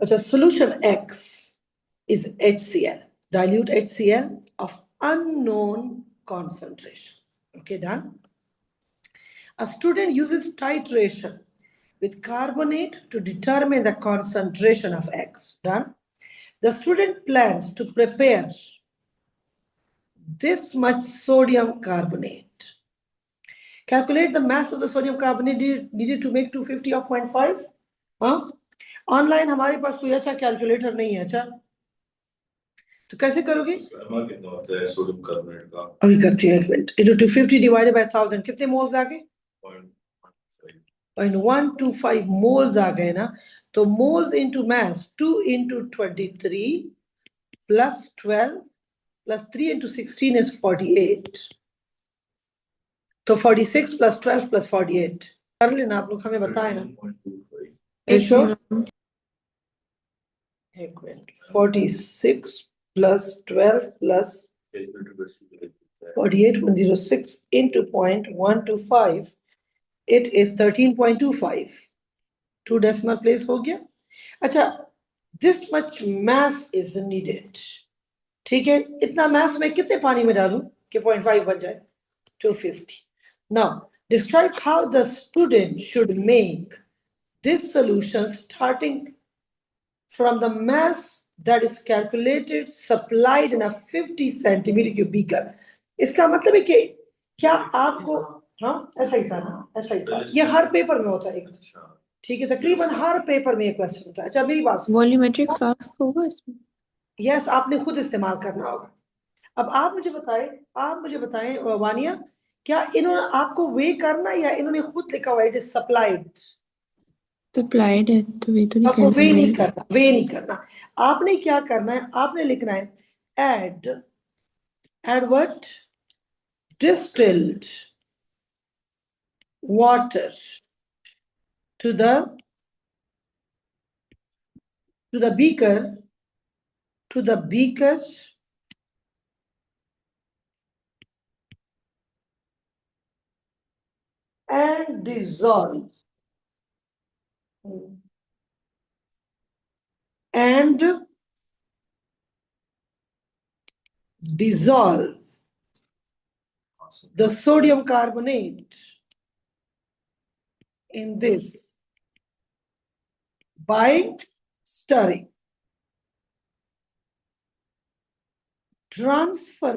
अच्छा, solution X is HCl, dilute HCl of unknown concentration. Okay, done. A student uses titration with carbonate to determine the concentration of X. Done. The student plans to prepare this much sodium carbonate. Calculate the mass of the sodium carbonate needed to make 250 of 0.5. हाँ, online हमारे पास कोई अच्छा calculator नहीं है। अच्छा, तो कैसे करोगे? कितना होता है सोडियम कार्बोनेट का? अभी करते हैं, एक मिनट। इनटू 250 डिवाइडेड बाय 1000 कितने मोल्स आ गए? 0.125 मोल्स आ गए ना। तो moles into mass 2 into 23 plus 12 plus 3 into 16 is 48. तो 46 plus 12 plus 48 कर लेना, आप लोग हमें बताए ना। 46 plus 12 plus 48, 106 into 0.125, it is 13.25. 2 decimal place हो गया। अच्छा, this much mass is needed, ठीक है। इतना mass मैं कितने पानी में डालूं कि 0.5 बन जाए? 250. Now describe how the student should make this solution starting from the mass that is calculated supplied in a 50 centimeter cube beaker. इसका मतलब है कि क्या आपको, हाँ ऐसा ही था ना, ऐसा ही था। ये हर पेपर में होता है, ठीक है, तकरीबन हर पेपर में एक क्वेश्चन होता है। अच्छा मेरी बात, वॉल्यूमेट्रिक फ्लास्क होगा इसमें? यस, आपने खुद इस्तेमाल करना होगा। अब आप मुझे बताएं वानिया, क्या इन्होंने आपको वे करना या इन्होंने खुद लिखा हुआ इट इज सप्लाइड? सप्लाइड है तो वे तो नहीं आपको करना वे है। नहीं करना। आपने क्या करना है? आपने लिखना है add what? Distilled water to the beaker, and dissolve the sodium carbonate in this by stirring. Transfer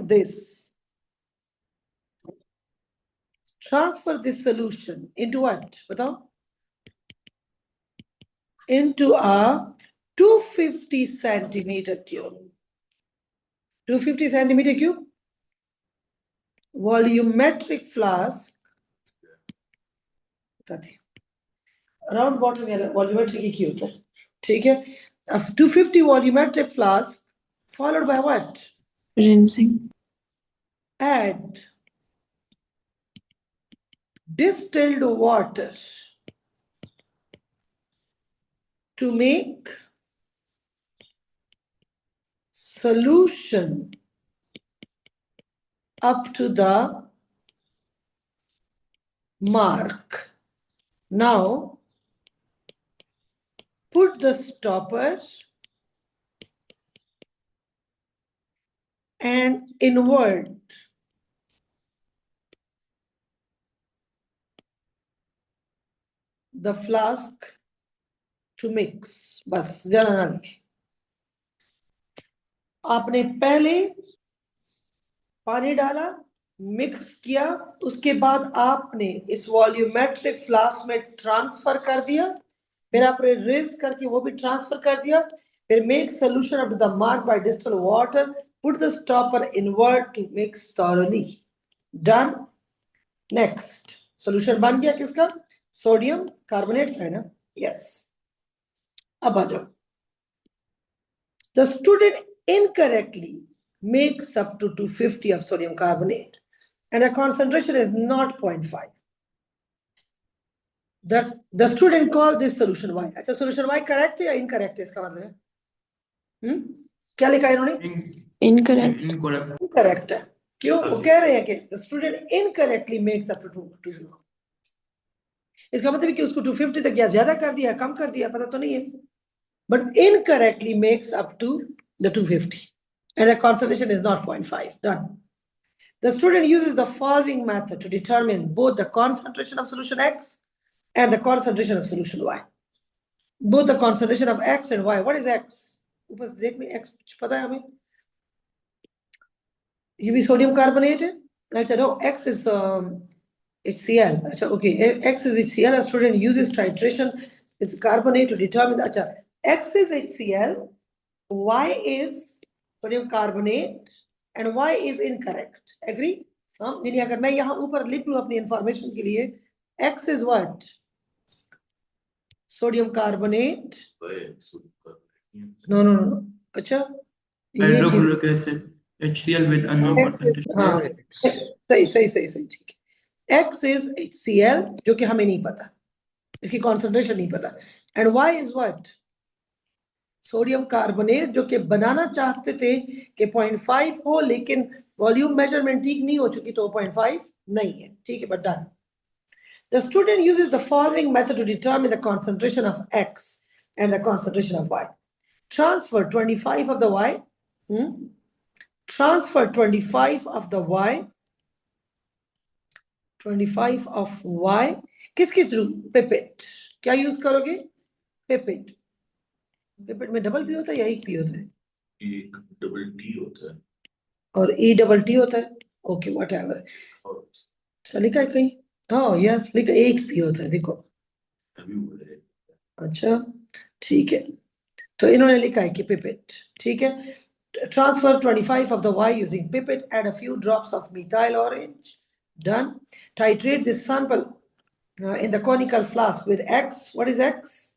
this solution into what? बताओ? Into a 250 centimeter cube. 250 centimeter cube volumetric flask. Around bottom में volumetric की होता है, ठीक है। 250 volumetric flask followed by what? Rinsing. Add distilled water to make solution up to the mark. Now put the stopper and invert the flask to mix. बस ज्यादा ना लिखे। आपने पहले पानी डाला, मिक्स किया, उसके बाद आपने इस वॉल्यूमेट्रिक फ्लास्क में ट्रांसफर कर दिया, फिर आपने रिंस करके वो भी ट्रांसफर कर दिया, फिर make solution up to the mark by distil water, put the stopper invert to mix thoroughly. Done. Next solution बन गया किसका? सोडियम कार्बोनेट का है ना? यस। अब आ जाओ। The student incorrectly makes up to 250 of sodium carbonate and the concentration is not 0.5. The student called this solution Y. अच्छा, solution Y correct है या incorrect है? इसका मतलब है क्या लिखा है इन्होंने? Incorrect है। क्यों? वो कह रहे हैं कि the student incorrectly makes up to 250. इसका मतलब है कि उसको 250 तक या ज्यादा कर दिया, कम कर दिया, पता तो नहीं है। but incorrectly makes up to the 250, and the concentration is not 0.5. Done. The student uses the following method to determine both the concentration of solution X and the concentration of solution Y. Both the concentration of X and Y. What is X? ऊपर से देख में X पता है हमें? ये भी sodium carbonate है? अच्छा, no, X is HCl. अच्छा, okay, X is HCl. A student uses titration with carbonate to determine. अच्छा, X is HCl, Y is sodium carbonate, and Y is incorrect. Agree? हाँ, यानी अगर मैं यहाँ ऊपर लिख लूँ अपनी information के लिए, X is what? Sodium carbonate. No. अच्छा, ये चीज Hydrochloric acid, HCl with unknown X is, concentration. हाँ, सही, ठीक है. X is HCl, जो कि हमें नहीं पता, इसकी concentration नहीं पता, and Y is what? Sodium carbonate, जो कि बनाना चाहते थे कि 0.5 हो, लेकिन वॉल्यूम मेजरमेंट ठीक नहीं हो चुकी, तो 0.5 नहीं है. ठीक है, but done. The student uses the following method to determine the concentration of X and the concentration of Y. Transfer 25 of the Y. Transfer 25 of the Y. 25 of Y. किसके थ्रू? पिपेट. क्या use करोगे? Pipette. Pipette में double P होता है या एक P होता है? एक डबल टी होता है और ई डबल टी होता है. Okay, whatever. लिखा है कहीं? हाँ, यस, लिखा एक पी होता है, देखो. अच्छा, ठीक है, तो इन्होंने लिखा है कि पिपेट. ठीक है, transfer 25 of the Y using pipette, add a few drops of methyl orange. Done. Titrate this sample in the conical flask with X. What is X?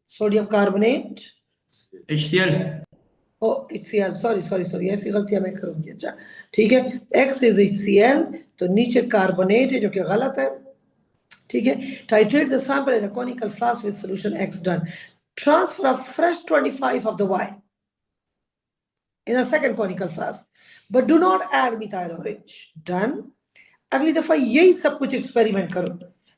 Sodium carbonate. HCl. Oh, HCl. Sorry. ऐसी गलतियां मैं करूंगी. अच्छा, ठीक है. X is HCl, तो नीचे carbonate है, जो कि गलत है. ठीक है. Titrate the sample in the conical flask with solution X. Done. Transfer a fresh 25 of the Y in a second conical flask, but do not add methyl orange. Done. अगली दफा यही सब कुछ एक्सपेरिमेंट करो,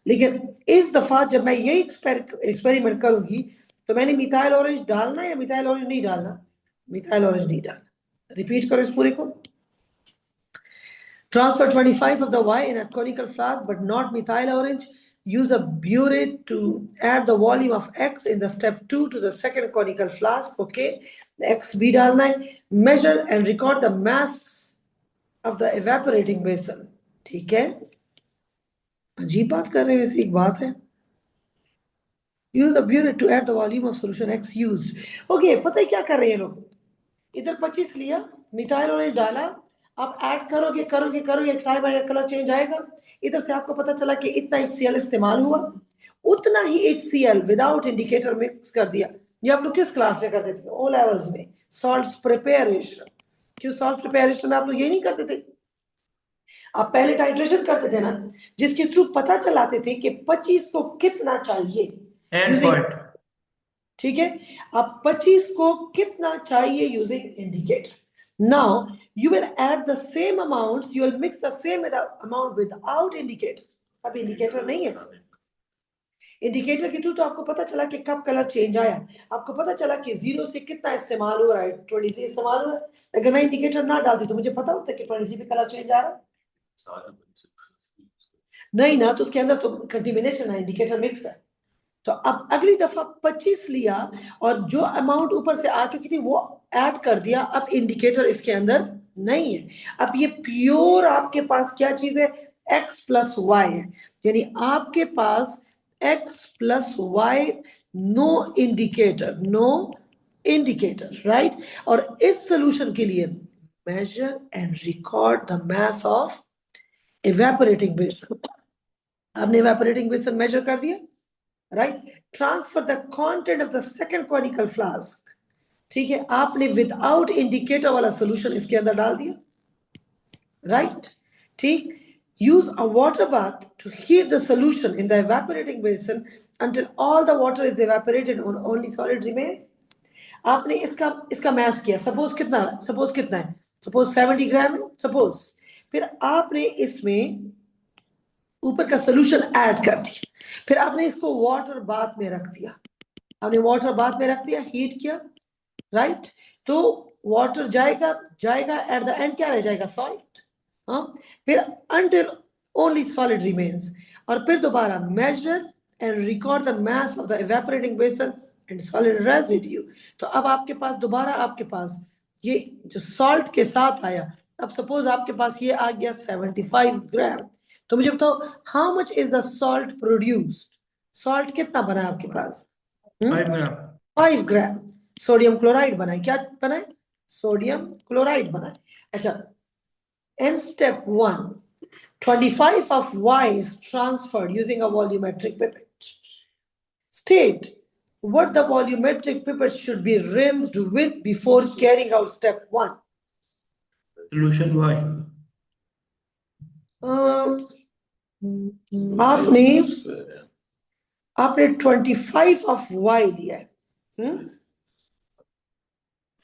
लेकिन इस दफा जब मैं यही एक्सपेरिमेंट करूंगी, तो मैंने मिथाइल ऑरेंज डालना या मिथाइल ऑरेंज नहीं डालना? मिथाइल ऑरेंज नहीं डालना. रिपीट करो इस पूरे को. Transfer 25 of the Y in a conical flask, but not methyl orange. Use a burette to add the volume of X in the step 2 to the second conical flask. Okay, X भी डालना है. Measure and record the mass of the evaporating basin. ठीक है, अजीब बात कर रहे हैं. वैसे एक बात है. Use the burette to add the volume of solution X used. Okay, पता है क्या कर रहे हैं लोग? इधर 25 लिया, मिथाइल ऑरेंज डाला, आप ऐड करोगे, टाइम आएगा, कलर चेंज आएगा. इधर से आपको पता चला कि इतना HCl इस्तेमाल हुआ, उतना ही HCl विदाउट इंडिकेटर मिक्स कर दिया. ये आप लोग किस क्लास में करते थे? ओ लेवल्स में. Salt preparation. क्यों सॉल्ट प्रिपरेशन में आप लोग ये नहीं करते थे? आप पहले टाइट्रेशन करते थे ना, जिसके थ्रू पता चलाते थे कि 25 को कितना चाहिए. ठीक है, आप 25 को कितना चाहिए using indicator. Now you will add the same amounts, you will mix the same amount without indicator. अब इंडिकेटर नहीं है. इंडिकेटर के थ्रू तो आपको पता चला कि कब कलर चेंज आया, आपको पता चला कि 0 से कितना इस्तेमाल हो रहा है, 23 इस्तेमाल हो रहा है. अगर मैं इंडिकेटर ना डालती तो मुझे पता होता कि 23 पे कलर चेंज आ रहा है. नहीं ना, तो उसके अंदर तो कंटेमिनेशन है, इंडिकेटर मिक्स है. तो अब अगली दफा 25 लिया और जो अमाउंट ऊपर से आ चुकी थी वो ऐड कर दिया. अब इंडिकेटर इसके अंदर नहीं है. अब ये प्योर आपके पास क्या चीज है? X प्लस Y है. यानी आपके पास X plus Y, no indicator, right. और इस सोल्यूशन के लिए measure and record the mass of evaporating basin. आपने evaporating basin measure कर दिया, right? Transfer the content of the second conical flask. ठीक है, आपने without indicator वाला solution इसके अंदर डाल दिया, right? ठीक. Use a water bath to heat the solution in the evaporating basin until all the water is evaporated and only solid remains. आपने इसका mass किया. Suppose कितना है? Suppose 70 ग्राम है. Suppose फिर आपने इसमें ऊपर का सोल्यूशन ऐड कर दिया, फिर आपने इसको वाटर बाथ में रख दिया. हमने वाटर बाद में रख दिया, हीट किया, राइट? तो वाटर जाएगा एट द एंड क्या रह जाएगा? सॉल्ट। हाँ, फिर until only solid remains, और फिर दोबारा measure and record the mass of the evaporating basin and solid residue। तो अब आपके पास दोबारा आपके पास ये जो सॉल्ट के साथ आया, अब सपोज आपके पास ये आ गया 75 ग्राम, तो मुझे बताओ how much is the salt produced? Salt कितना बना आपके पास? 5 ग्राम 5 ग्राम सोडियम क्लोराइड बनाए। क्या बनाए? सोडियम क्लोराइड बनाए। अच्छा, in step 1, 25 of Y is transferred using a volumetric pipette. State what the volumetric pipette should be rinsed with before carrying out step 1. solution Y आपने 25 of Y लिया है।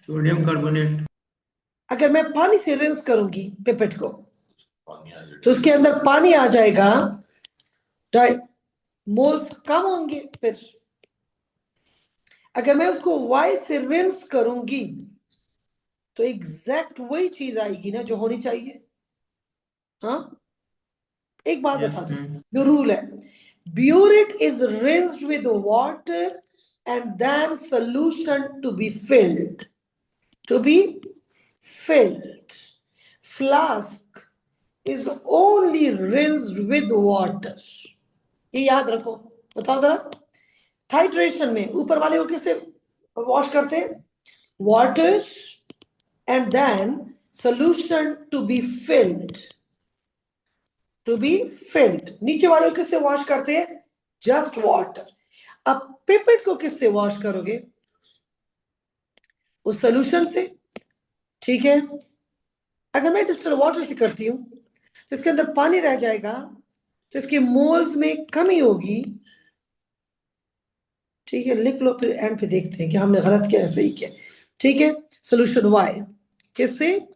Sodium carbonate अगर मैं पानी से rinse करूंगी पिपेट को, पानी आ जाएगा। तो उसके अंदर पानी आ जाएगा, मोल्स कम होंगे। फिर अगर मैं उसको Y से रिंस करूंगी तो एग्जैक्ट वही चीज आएगी ना जो होनी चाहिए। हाँ, एक बात Yes, बता दो, ma'am. जो रूल है, burette is rinsed with water and then solution to be filled. Flask is only rinsed with water। ये याद रखो। बताओ जरा, टाइट्रेशन में ऊपर वाले को किससे वॉश करते हैं? Water and then solution to be filled. नीचे वाले को किससे वॉश करते हैं? Just water. अब पिपेट को किससे वॉश करोगे? उस सॉल्यूशन से। ठीक है, अगर मैं डिस्टिल वाटर से करती हूं तो इसके अंदर पानी रह जाएगा, तो इसके मोल्स में कमी होगी। ठीक है, लिख लो, फिर एंड पे देखते हैं कि हमने गलत किया है सही किया। ठीक है, सोल्यूशन वाई किससे?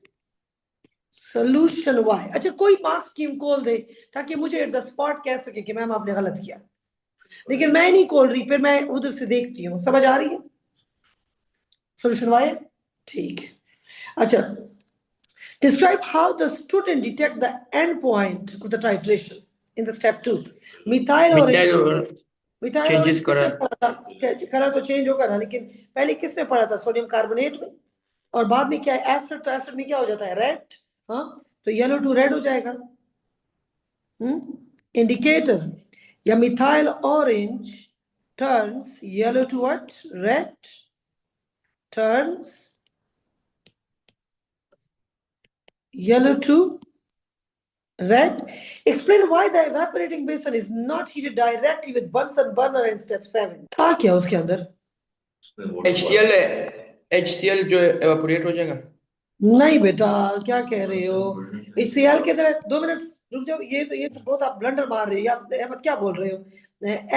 Solution why. अच्छा, कोई मार्क्स स्कीम खोल दे ताकि मुझे एट द स्पॉट कह सके कि मैम आपने गलत किया, लेकिन मैं नहीं खोल रही, फिर मैं उधर से देखती हूँ। समझ आ रही है? सोल्यूशन वाई, ठीक है। अच्छा, describe how the student detect the end point of the titration in the step 2। Methyl और changes कलर तो चेंज होगा ना, लेकिन पहले किस में पढ़ा था? सोडियम कार्बोनेट में, और बाद में क्या है? एसिड। तो एसिड में क्या हो जाता है? रेड। हाँ, तो येलो टू रेड हो जाएगा। इंडिकेटर या methyl orange turns yellow to what? Red. Turns yellow to red। Explain why the evaporating basin is not heated directly with Bunsen burner in step 7। था क्या उसके अंदर? HCl जो evaporate हो जाएगा। नहीं बेटा, क्या कह रहे हो? HCl के अंदर 2 मिनट रुक जाओ। ये तो बहुत आप ब्लंडर मार रहे हो या अहमद, क्या बोल रहे हो?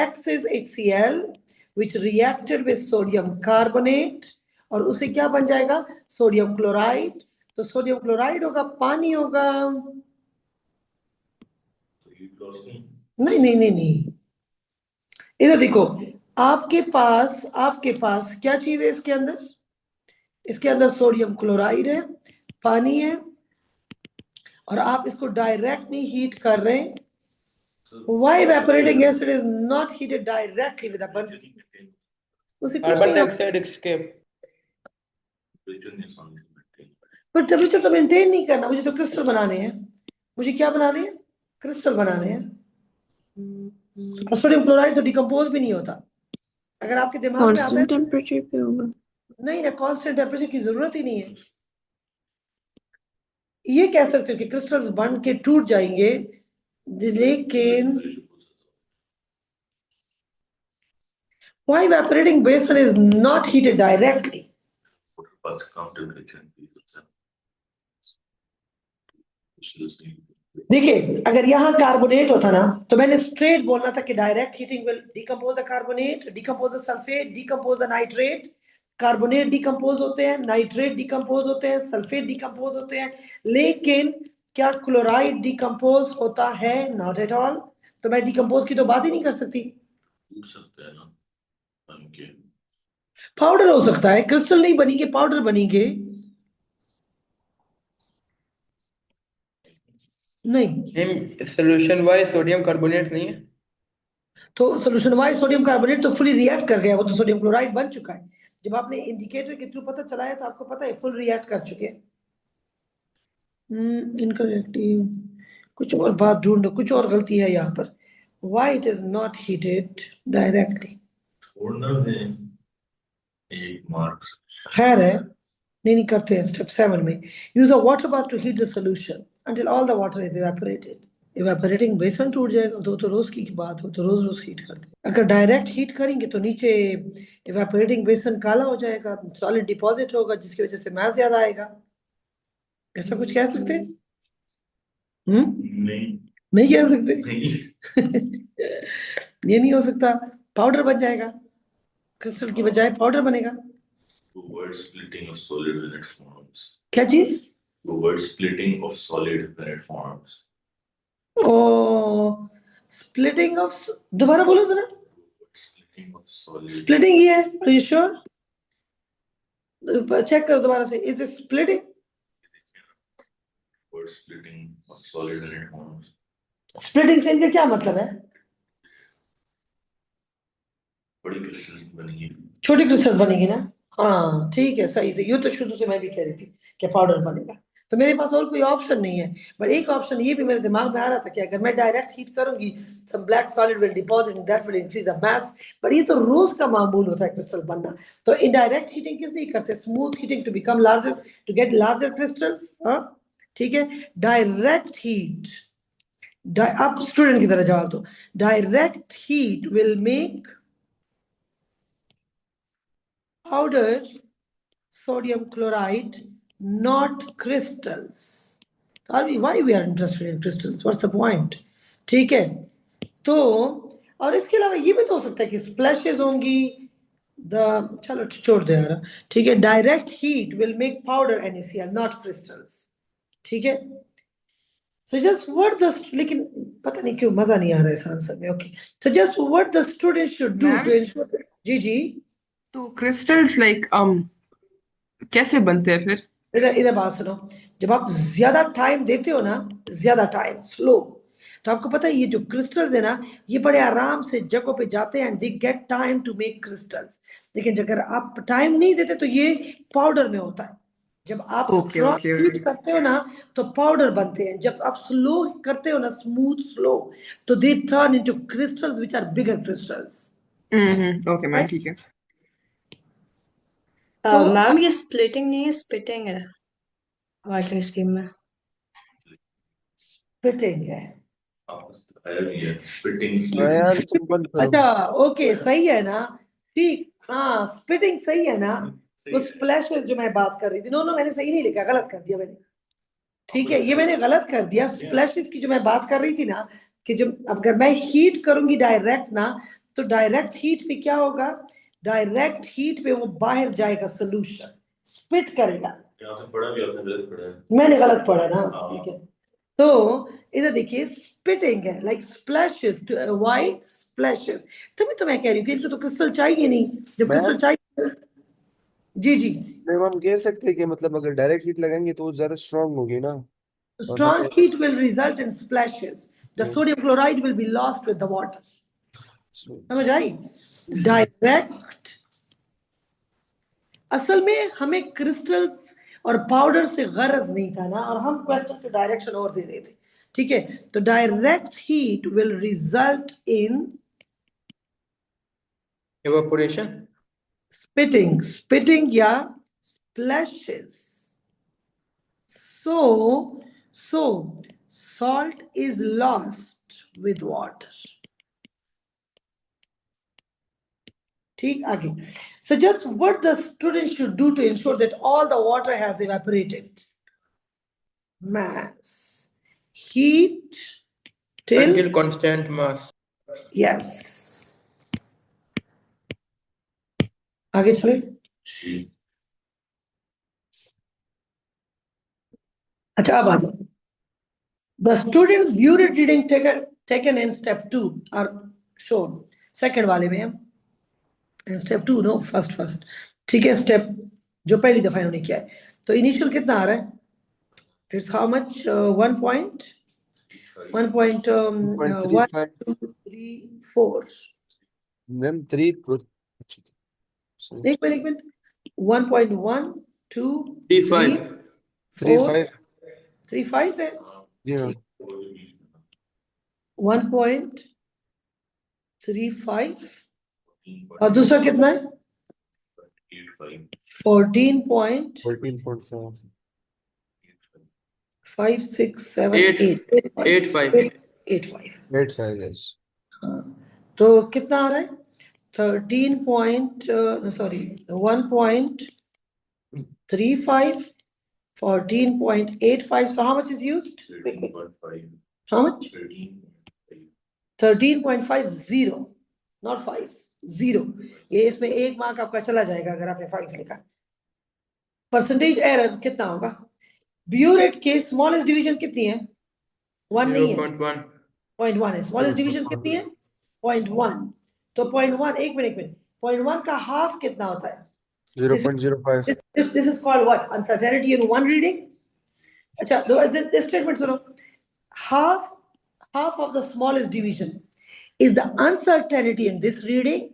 X is HCl which reacted with sodium carbonate, और उसे क्या बन जाएगा? Sodium chloride. तो सोडियम क्लोराइड होगा, पानी होगा। नहीं नहीं नहीं नहीं, इधर देखो, आपके पास क्या चीज है इसके अंदर? इसके अंदर सोडियम क्लोराइड है, पानी है, और आप इसको डायरेक्ट नहीं हीट कर रहे हैं। Why evaporating acid is not heated directly with a burner? उसे कुछ कार्बन नहीं, डाइऑक्साइड एस्केप पर टेम्परेचर तो मेंटेन नहीं करना, मुझे तो क्रिस्टल बनाने हैं। मुझे क्या बनाने हैं? क्रिस्टल बनाने हैं। सोडियम क्लोराइड तो डिकम्पोज भी नहीं होता। अगर आपके दिमाग में आता है, कांस्टेंट टेम्परेचर पे होगा। नहीं ना, कांस्टेंट टेम्परेचर की जरूरत ही नहीं है। ये कह सकते हो कि क्रिस्टल्स बन के टूट जाएंगे, लेकिन why evaporating basin is not heated directly? देखिए, अगर यहाँ कार्बोनेट होता ना तो मैंने स्ट्रेट बोलना था कि direct heating will decompose the carbonate, decompose the sulphate, decompose the nitrate. Carbonate decompose होते हैं, नाइट्रेट डिकम्पोज होते हैं, सल्फेट डिकम्पोज होते हैं, लेकिन क्या क्लोराइड डिकम्पोज होता है? Not at all. तो मैं डिकम्पोज की तो बात ही नहीं कर सकती। पाउडर हो सकता है, क्रिस्टल नहीं बनेंगे, पाउडर बनेंगे। नहीं, सोल्यूशन वाई सोडियम कार्बोनेट नहीं है? तो सोल्यूशन वाई सोडियम कार्बोनेट तो फुली रिएक्ट कर गया, वो तो सोडियम क्लोराइड बन चुका है। जब आपने इंडिकेटर के थ्रू पता चला है तो आपको पता है फुल रिएक्ट कर चुके हैं। इनकरेक्ट, कुछ और बात ढूंढो, कुछ और गलती है यहाँ पर। Why it is not heated directly. छोड़ना है एक मार्क। खैर है, नहीं करते हैं स्टेप 7 में। Use a water bath to heat the solution until all the water is evaporated. Evaporating basin टूट जाएगा, तो रोज की बात हो, तो रोज रोज हीट करते हैं। अगर डायरेक्ट हीट करेंगे तो नीचे इवेपोरेटिंग बेसन काला हो जाएगा, सॉलिड डिपॉजिट होगा, जिसकी वजह से मैथ ज्यादा आएगा। ऐसा कुछ कह सकते हैं? नहीं नहीं कह सकते। नहीं। ये नहीं हो सकता, पाउडर बन जाएगा, क्रिस्टल की बजाय पाउडर बनेगा। The word splitting of solid when it forms. क्या चीज? The word splitting of solid when it forms. Oh, splitting of, दोबारा बोलो जरा। Splitting of solid. स्प्लिटिंग ही है, आर यू श्योर? चेक करो दोबारा से, is it splitting? Word splitting of solid when it forms. स्प्लिटिंग से इनका क्या मतलब है? बड़ी क्रिस्टल्स बनेंगी। छोटी क्रिस्टल बनेगी ना? हाँ ठीक है, सही से, ये तो शुरू से मैं भी कह रही थी कि पाउडर बनेगा। तो मेरे पास और कोई ऑप्शन नहीं है, पर एक ऑप्शन ये भी मेरे दिमाग में आ रहा था कि अगर मैं डायरेक्ट हीट करूंगी, some black solid will deposit and that will increase the mass. पर ये तो रोज का मामूल होता है क्रिस्टल बनना। तो इनडायरेक्ट हीटिंग किस नहीं करते? Smooth heating to become larger, to get larger crystals. हाँ ठीक है। डायरेक्ट हीट, आप स्टूडेंट की तरह जवाब दो। Direct heat will make powder sodium chloride, not crystals. Why we are interested in crystals? What's the point? ठीक है, तो और इसके अलावा ये भी तो हो सकता है कि स्प्लैशेस होंगी। चलो छोड़ दो यार, ठीक है। Direct heat will make powder NaCl, not crystals. ठीक है। Suggest what the, लेकिन पता नहीं क्यों मजा नहीं आ रहा है इस आंसर में। Okay, suggest what the student should do ma'am, to ensure that, जी जी, तो क्रिस्टल्स लाइक कैसे बनते हैं फिर? इधर इधर बात सुनो। जब आप ज्यादा टाइम देते हो ना, ज्यादा टाइम स्लो, तो आपको पता है ये जो क्रिस्टल्स है ना, ये बड़े आराम से जगहों पे जाते हैं and they get time to make crystals. लेकिन अगर आप टाइम नहीं देते तो ये पाउडर में होता है। जब आप okay strong okay heat okay करते हो ना तो पाउडर बनते हैं, जब आप स्लो करते हो ना, स्मूथ स्लो, तो they turn into crystals which are bigger crystals. Okay ma'am, ठीक है। तो मैम ये स्प्लिटिंग नहीं है, स्पिटिंग है वाटर स्टीम में। फिटिंग है। आया नहीं है स्प्लिटिंग हाँ यार तुम बंद करो। अच्छा ओके, सही है ना? ठीक, हाँ स्प्लिटिंग सही है ना? वो सही है। स्प्लैशेस जो मैं बात कर रही थी, नो नो मैंने सही नहीं लिखा, गलत कर दिया मैंने। ठीक है, ये मैंने गलत कर दिया। स्प्लैशेस की जो मैं बात कर रही थी ना, कि जो अगर मैं हीट करूंगी डायरेक्ट ना, तो डायरेक्ट हीट पे क्या होगा? डायरेक्ट हीट पे वो बाहर जाएगा, सोल्यूशन स्प्लिट करेगा। यहाँ पे पढ़ा भी आपने गलत पढ़ा है। मैंने गलत पढ़ा ना, हाँ। ठीक है। तो इधर देखिए, स्पिटिंग है, like splashes, to avoid splashes. तभी तो मैं कह रही हूँ कि इनको तो क्रिस्टल चाहिए नहीं। जब क्रिस्टल मैम, चाहिए, जी जी, मैम हम कह सकते हैं कि मतलब अगर डायरेक्ट हीट लगाएंगे तो वो ज्यादा स्ट्रांग होगी ना। और strong हमें heat will result in splashes. The sodium chloride will be lost with the water. समझ आई? डायरेक्ट, असल में हमें क्रिस्टल्स और पाउडर से गरज नहीं था ना, और हम क्वेश्चन के डायरेक्शन और दे रहे थे। ठीक है, तो direct heat will result in evaporation. spitting या splashes. So salt is lost with water. ठीक, आगे। Suggest what the students should do to ensure that all the water has evaporated. Mass, heat till, Until constant mass. yes, आगे चले। She अच्छा अब आ जाओ। The students bureau reading taken in step 2 are shown, second वाले में। Step 2 no first, ठीक है, स्टेप जो पहली दफा इन्होंने किया है। तो इनिशियल कितना आ रहा है? It's how much? 1.134 मैम 3 एक मिनट 1.123 35 35 है। जी हाँ 1.35 और दूसरा कितना है? 14.5 14.5 6 7 8 8 85 85। 85 yes हाँ, तो कितना आ रहा है? 1.35 14.85, so how much is used? 13.5. How much? 13.50 not 5 0। ये इसमें एक मार्क आपका चला जाएगा अगर आपने 5 लिखा। परसेंटेज एरर कितना होगा? ब्यूरेट के स्मॉलेस्ट डिवीजन कितनी है? 1 नहीं है, 0.1 0.1 है। स्मॉलेस्ट डिवीजन कितनी है? 0.1। तो 0.1, एक मिनट 0.1 का हाफ कितना होता है? 0.05 This is called what? Uncertainty in one reading. अच्छा, this statement सुनो। Half of the smallest division is the uncertainty in this reading,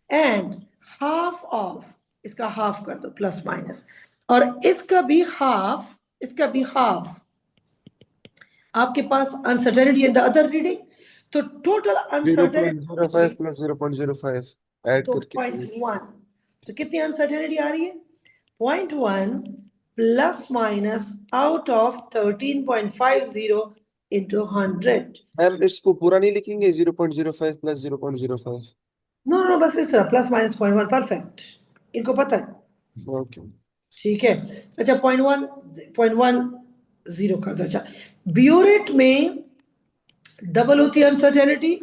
and half of, इसका half कर दो प्लस माइनस, और इसका भी half आपके पास uncertainty in the other reading। तो total uncertainty 0.05 plus 0.05 ऐड तो करके 0.1, तो कितनी अनसर्टेनिटी आ रही है? 0.1 plus minus out of 13.50 into 100। Ma'am इसको पूरा नहीं लिखेंगे 0.05 plus 0.05 नो बस इस तरह प्लस माइनस 0.1 परफेक्ट, इनको पता है, ओके ठीक है। अच्छा 0.10 कर दो। अच्छा ब्यूरेट में डबल होती है अनसर्टेनिटी,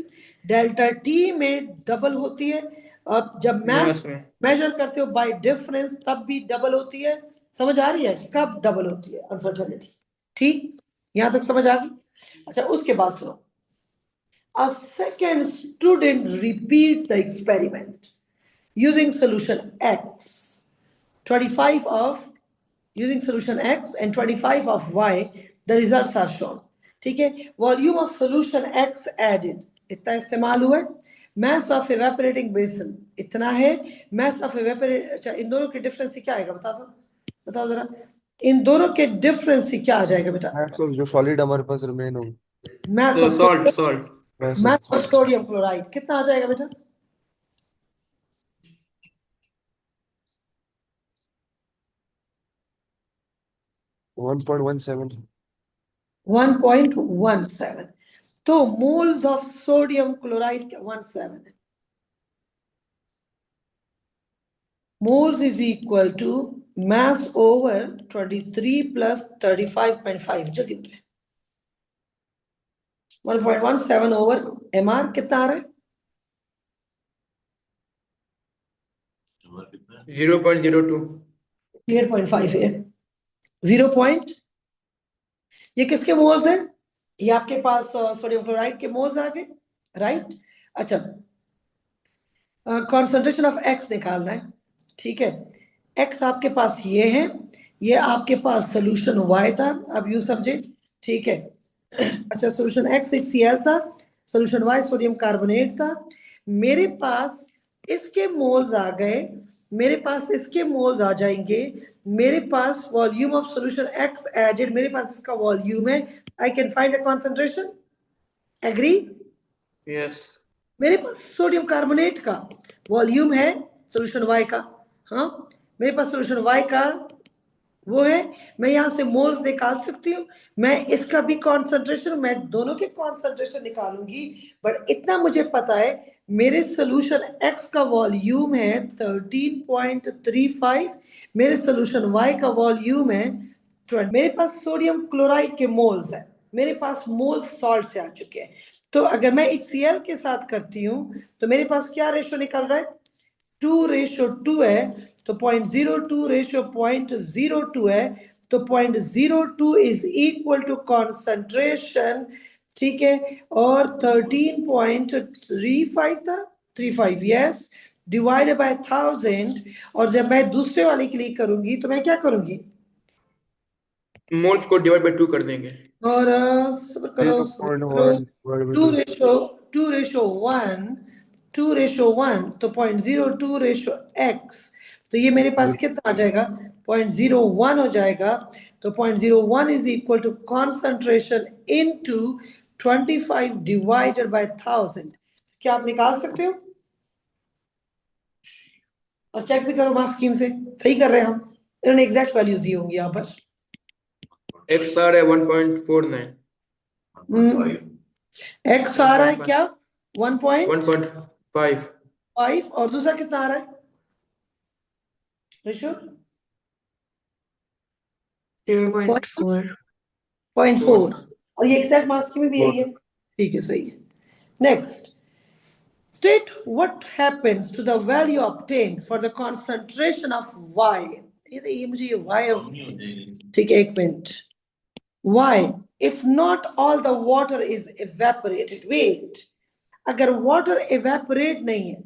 डेल्टा टी में डबल होती है, अब जब मैथ मास में मेजर करते हो बाय डिफरेंस तब भी डबल होती है। समझ आ रही है कब डबल होती है अनसर्टेनिटी? ठीक, यहां तक समझ आ गई। अच्छा उसके बाद सुनो, a second student repeat the experiment using solution x 25 of using solution x and 25 of y, the results are shown। ठीक है, volume of solution x added इतना इस्तेमाल हुआ है, mass of evaporating basin इतना है, mass of evaporate, अच्छा इन दोनों के डिफरेंस से क्या आएगा बताओ जरा, इन दोनों के डिफरेंस से क्या आ जाएगा बेटा? तो जो सॉलिड हमारे पास रिमेन हो mass of salt sodium chloride कितना आ जाएगा बेटा? 1.17 1.17। तो मोल्स ऑफ सोडियम क्लोराइड 17 है, moles is equal to mass over 23 plus 35.5 जल्दी बताएं। 1.17 over mr कितना आ रहा है? 0.02 8.5 है। 0 point, ये किसके मोल्स है? ये आपके पास सोडियम क्लोराइड के मोल्स आ गए, राइट। अच्छा कॉन्सेंट्रेशन ऑफ एक्स निकालना है, ठीक है। एक्स आपके पास ये है, ये आपके पास सोल्यूशन वाई था, अब यू समझे, ठीक है। अच्छा सोल्यूशन एक्स HCl था, सोल्यूशन वाई सोडियम कार्बोनेट था, मेरे पास इसके मोल्स आ गए, मेरे पास इसके मोल्स आ जाएंगे, मेरे पास volume of solution X added, मेरे पास इसका वॉल्यूम है, I can find the concentration, agree? Yes मेरे पास सोडियम कार्बोनेट का वॉल्यूम है सोल्यूशन वाई का, हाँ मेरे पास सोल्यूशन वाई का वो है, मैं यहां से मोल्स निकाल सकती हूँ, मैं इसका भी कॉन्सेंट्रेशन, मैं दोनों के कॉन्सेंट्रेशन निकालूंगी, बट इतना मुझे पता है मेरे सोल्यूशन एक्स का वॉल्यूम है 13.35, मेरे सोल्यूशन वाई का वॉल्यूम है 20। मेरे पास सोडियम क्लोराइड के मोल्स है, मेरे पास मोल्स सॉल्ट से आ चुके हैं, तो अगर मैं HCl के साथ करती हूँ तो मेरे पास क्या रेशो निकल रहा है? 2:2 है, तो 0.02 रेशियो 0.02 है, तो 0.02 इज इक्वल टू कॉन्सेंट्रेशन, ठीक है, और 13.35 था 35 यस, डिवाइडेड बाय 1000, और जब मैं दूसरे वाले के लिए करूंगी तो मैं क्या करूंगी? मोल्स को डिवाइड बाय 2 कर देंगे। और सब्र करो, सब्र करो। 0.1 2 रेशो 1, 2 रेशो 1, तो 0.02 रेशो x, तो ये मेरे पास कितना आ जाएगा? 0.01 हो जाएगा। तो 0.01 is equal to concentration into 25 divided by 1000। क्या आप निकाल सकते हो? और चेक भी करो मार्क्स स्कीम से, सही कर रहे हैं हम। इन्होंने एग्जैक्ट वैल्यूज दी होंगी यहाँ पर। x आ रहा है 1.49, 1.5 x आ रहा है क्या? 1.5, 1.5, और दूसरा कितना आ रहा है रेशो? 0.4. 0.4, और ये एग्जैक्ट मार्क्स की में भी यही है। ठीक है, सही है। Next, state what happens to the value obtained for the concentration of y। ये मुझे ये y, कम नहीं हो जाएगी। ठीक है, एक minute. y if not all the water is evaporated, wait, अगर water evaporate नहीं है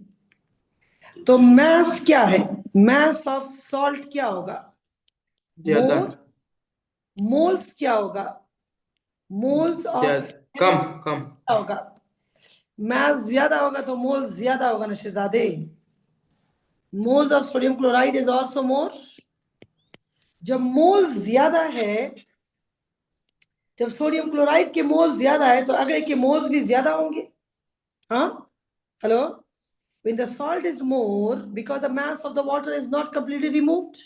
तो mass क्या है? mass of salt क्या होगा? ज्यादा, moles क्या होगा? moles of कम कम, क्या होगा? mass ज्यादा होगा तो moles ज्यादा होगा ना शहजादे। moles of sodium chloride is also more। जब moles ज्यादा है, जब सोडियम क्लोराइड के मोल्स ज्यादा है तो अगले के मोल्स भी ज्यादा होंगे। हाँ, hello. when the salt is more, because the mass of the water is not completely removed,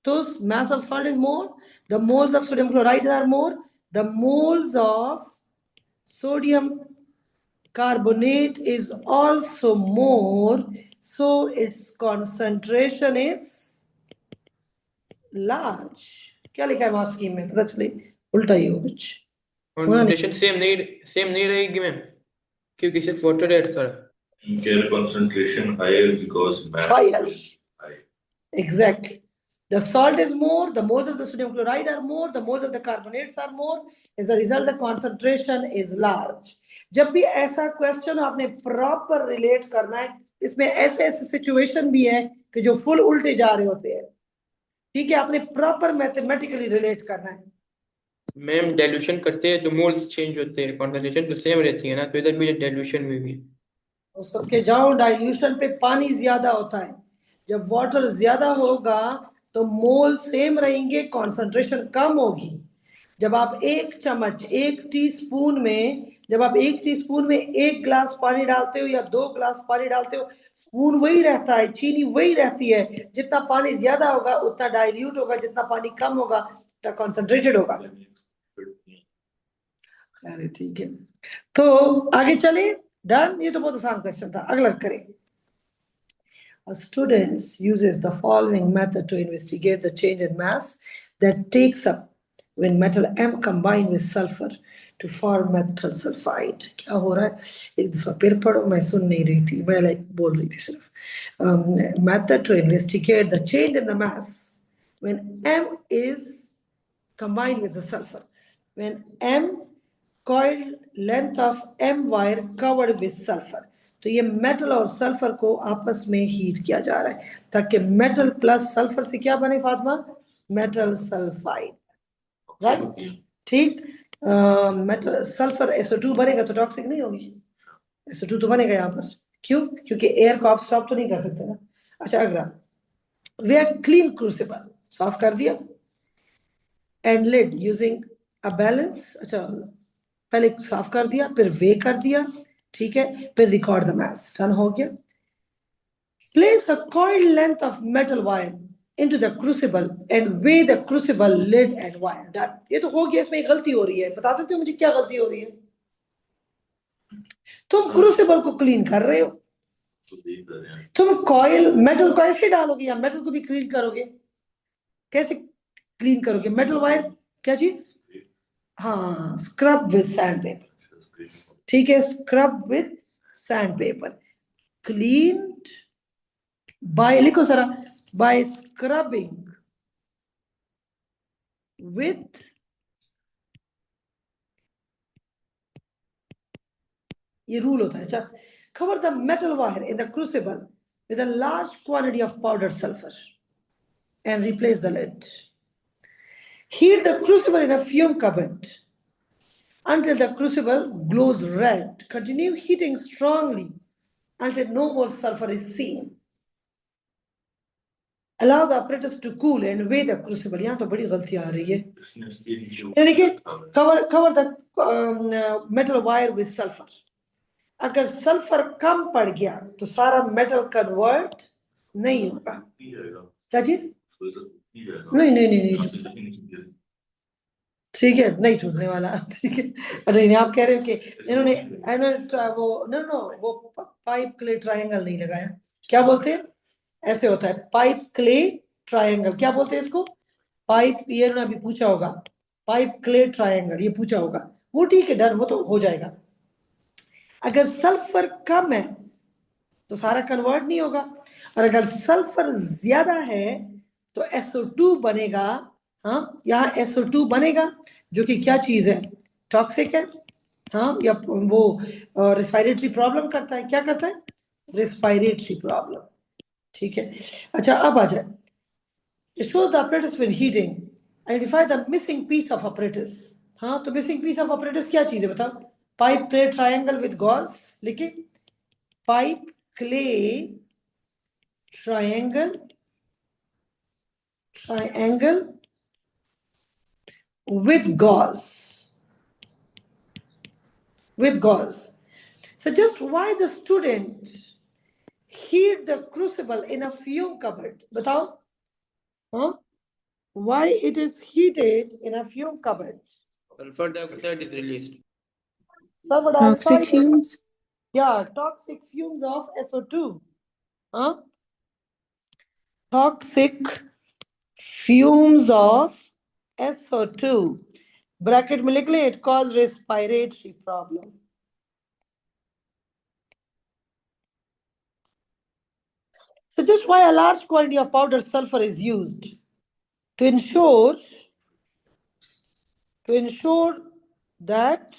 so mass of salt is more, the moles of sodium chloride are more, the moles of sodium carbonate is also more, so its concentration is large। क्या लिखा है marks scheme में? पता चले उल्टा ही हो कुछ। Concentration same नहीं रहेगी मैम, क्योंकि सिर्फ वाटर ऐड कर। Their concentration higher because mass Higher. is high. Exactly. The salt is more, the moles of the sodium chloride are more, the moles of the carbonates are more. As a result, the concentration is large. जब भी ऐसा question आपने proper relate करना है, इसमें ऐसे ऐसे situation भी है कि जो फुल उल्टे जा रहे होते हैं। ठीक है, आपने प्रॉपर मैथमेटिकली रिलेट करना है। मैम डाइल्यूशन करते हैं तो मोल्स चेंज होते हैं, कंसंट्रेशन तो सेम रहती है ना, तो इधर भी डाइल्यूशन हुई हुई है। तो सबके जाओ, डाइल्यूशन पे पानी ज्यादा होता है। जब वाटर ज्यादा होगा तो मोल सेम रहेंगे, कॉन्सेंट्रेशन कम होगी। जब आप एक चम्मच, एक टीस्पून में, जब आप एक टीस्पून में 1 गिलास पानी डालते हो या 2 गिलास पानी डालते हो, स्पून वही रहता है, चीनी वही रहती है। जितना पानी ज्यादा होगा उतना डाइल्यूट होगा, जितना पानी कम होगा उतना कॉन्सेंट्रेटेड होगा। अरे ठीक है, तो आगे चले। डन, ये तो बहुत आसान क्वेश्चन था। अगला करें। A student uses the following method to investigate the change in mass that takes up when metal M combined with sulfur to form metal sulfide। क्या हो रहा है? एक दफा फिर पढ़ो, मैं सुन नहीं रही थी, मैं लाइक बोल रही थी सिर्फ। Method to investigate the change in the mass when M is combined with the sulfur, when M coiled length of M wire covered with sulfur। तो ये मेटल और सल्फर को आपस में हीट किया जा रहा है ताकि मेटल प्लस सल्फर से क्या बने फातिमा? Metal sulphide. राइट, ठीक। मेटल सल्फर SO2 बनेगा तो टॉक्सिक नहीं होगी। SO2 तो बनेगा यहाँ पर, क्यों? क्योंकि एयर को आप स्टॉप तो नहीं कर सकते ना। अच्छा, अगला, वे आर क्लीन क्रूसिबल, साफ कर दिया। And lid using a balance, अच्छा पहले साफ कर दिया, फिर वे कर दिया, ठीक है, फिर रिकॉर्ड द मास। डन हो गया। Place a coiled length of metal wire into the crucible and weigh the crucible lid and wire. Done, ये तो हो गया। इसमें एक गलती हो रही है, बता सकते हो मुझे क्या गलती हो रही है? तुम क्रूसिबल को क्लीन कर रहे हो, तुम कॉइल मेटल को ऐसे डालोगे या मेटल को भी क्लीन करोगे? कैसे क्लीन करोगे? मेटल वायर क्या चीज? हाँ, स्क्रब विद सैंड पेपर। ठीक है, scrub with sand paper. Cleaned by, लिखो जरा, बाय स्क्रबिंग विथ ये रूल होता है। अच्छा, cover the metal wire in the crucible with a large quantity of powdered sulfur and replace the lid. Heat the crucible in a fume cupboard until the crucible glows red. Continue heating strongly until no more sulfur is seen. Allow the apparatus to cool and weigh the crucible. यहाँ तो बड़ी गलती आ रही है. ये देखिए, cover the metal wire with sulfur. अगर sulphur कम पड़ गया तो सारा मेटल कन्वर्ट नहीं होगा. क्या चीज? नहीं ठीक है, नहीं टूटने वाला. ठीक है. अच्छा, इन्हें आप कह रहे हो कि इन्होंने वो पाइप क्ले ट्रायंगल नहीं लगाया. क्या बोलते हैं? ऐसे होता है, पाइप क्ले ट्रायंगल. क्या बोलते हैं इसको? पाइप, ये ना अभी पूछा होगा, पाइप क्ले ट्रायंगल ये पूछा होगा. वो ठीक है, डन, वो तो हो जाएगा. अगर सल्फर कम है तो सारा कन्वर्ट नहीं होगा, और अगर सल्फर ज्यादा है तो SO2 बनेगा. हाँ, यहाँ SO2 बनेगा जो कि क्या चीज है? टॉक्सिक है. हाँ, या वो रेस्पिरेटरी प्रॉब्लम करता है. क्या करता है? Respiratory problem. ठीक है. अच्छा, अब आ जाए. It shows the apparatus when heating. Identify the missing piece of apparatus. हाँ, तो missing piece of apparatus क्या चीज है बताओ? Pipe clay triangle with gauze. लिखिए, pipe clay triangle with gauze. Suggest why the student heat the crucible in a fume cupboard. बताओ, हाँ, why it is heated in a fume cupboard? Sulfur dioxide is released. Sulfur Toxic dioxide. fumes. Yeah, toxic fumes of SO2. Huh? Toxic fumes of SO2. Bracket में लिख लें, it cause respiratory problem. Suggest why a large quantity of powdered sulfur is used to ensure that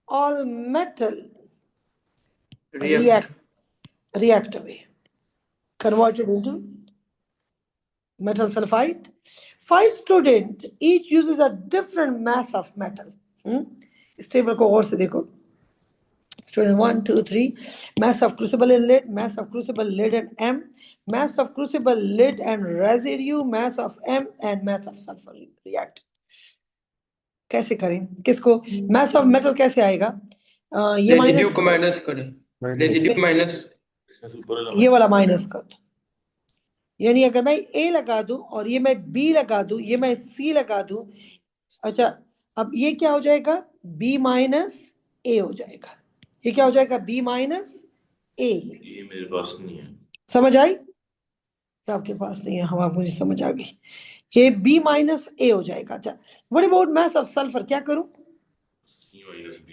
all metal react away, converted into metal sulfide. 5 students each uses a different mass of metal. इस table को और से देखो. Student 1, 2, 3, mass of crucible and lid, mass of crucible, lid and M, mass of crucible, lid and residue, mass of M and mass of sulfur react. कैसे करें? किसको? mass of metal कैसे आएगा? ये रेजिड्यू को माइनस करें. Residue minus, ये वाला माइनस कर दो. यानी अगर मैं A लगा दूं और ये मैं B लगा दूं, ये मैं C लगा दूं. अच्छा, अब ये क्या हो जाएगा? B माइनस A हो जाएगा. ये क्या हो जाएगा? B minus A. ये मेरे पास नहीं है. समझ आई? आपके पास नहीं है. हम मुझे समझ आ गई. ये B माइनस A हो जाएगा. अच्छा, what about mass of sulphur? क्या करूं? C minus B.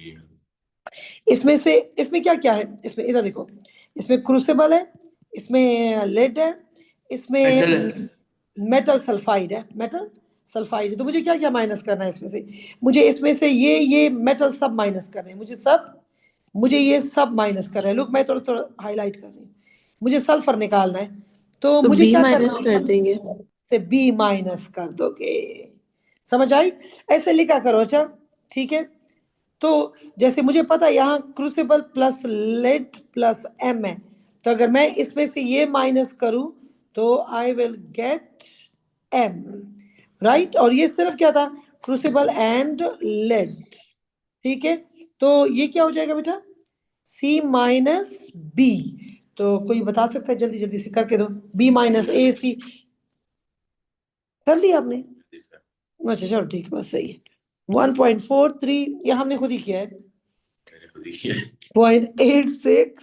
इसमें से, इसमें क्या क्या है? इसमें इधर देखो, इसमें क्रूसिबल है, इसमें लेड है, इसमें मेटल सल्फाइड है. मेटल सल्फाइड है. तो मुझे क्या क्या माइनस करना है इसमें से? मुझे इसमें से ये मेटल सब माइनस करने हैं. मुझे ये सब माइनस कर रहे हैं. लुक, मैं थोड़ा थोड़ा हाईलाइट कर रही हूँ. मुझे सल्फर निकालना है, तो मुझे B क्या माइनस करना है? कर देंगे. से B माइनस कर दोगे. समझ आई? ऐसे लिखा करो. अच्छा, ठीक है. तो जैसे मुझे पता है यहाँ crucible plus lead plus M है, तो अगर मैं इसमें से ये माइनस करूं तो I will get M, right. और ये सिर्फ क्या था? Crucible and lead. ठीक है. तो ये क्या हो जाएगा बेटा? C minus B. तो कोई बता सकता है? जल्दी जल्दी से करके दो. B माइनस AC कर लिया आपने? अच्छा, चलो ठीक है, बस सही है. 1.43 ये हमने खुद ही किया है. 0.86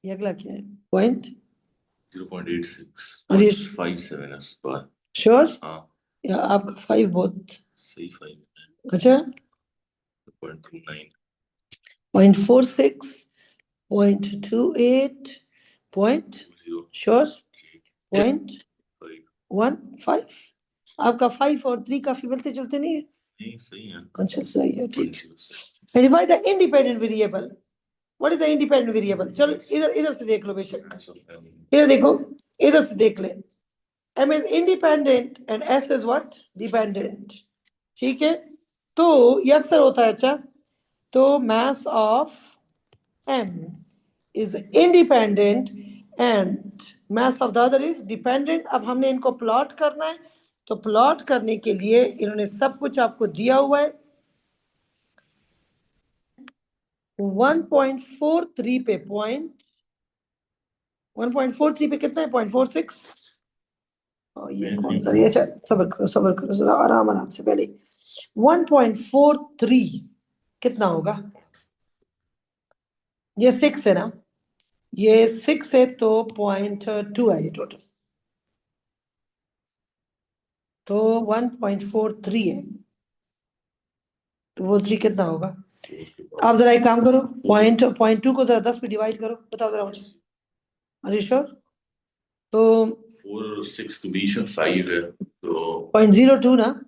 ये अगला क्या है? 0.86 बार. श्योर? हाँ, या आपका 5 बहुत सही 5. अच्छा. 0.29. 0.46, 0.28, point. 0. श्योर? 5. 0.15. आपका 5 और 3 काफी मिलते जुलते नहीं है? नहीं, सही है. अच्छा, सही है. ठीक. 0.06. Verify the independent variable. What is the independent variable? चलो इधर इधर से देख लो बेशक, Mass of M. इधर देखो, इधर से देख ले। M is independent and S is what? Dependent. ठीक है, तो ये अक्सर होता है। अच्छा, तो mass of M is independent and mass of the other is dependent। अब हमने इनको प्लॉट करना है, तो प्लॉट करने के लिए इन्होंने सब कुछ आपको दिया हुआ है। 1.43 पे पॉइंट 1.43 पे कितना है? 0.46। ये कौन सा? ये अच्छा, सबर करो जरा, आराम आराम से। पहले 1.43 कितना होगा? ये 6 है ना, ये 6 है तो 0.2 है ये टोटल, तो 1.43 है, तो वो 3 कितना होगा? आप जरा एक काम करो, 0.2 को जरा 10 पे डिवाइड करो, बताओ जरा मुझे। Are you sure? तो 4 और 6 के बीच में 5 है, तो 0.02 ना,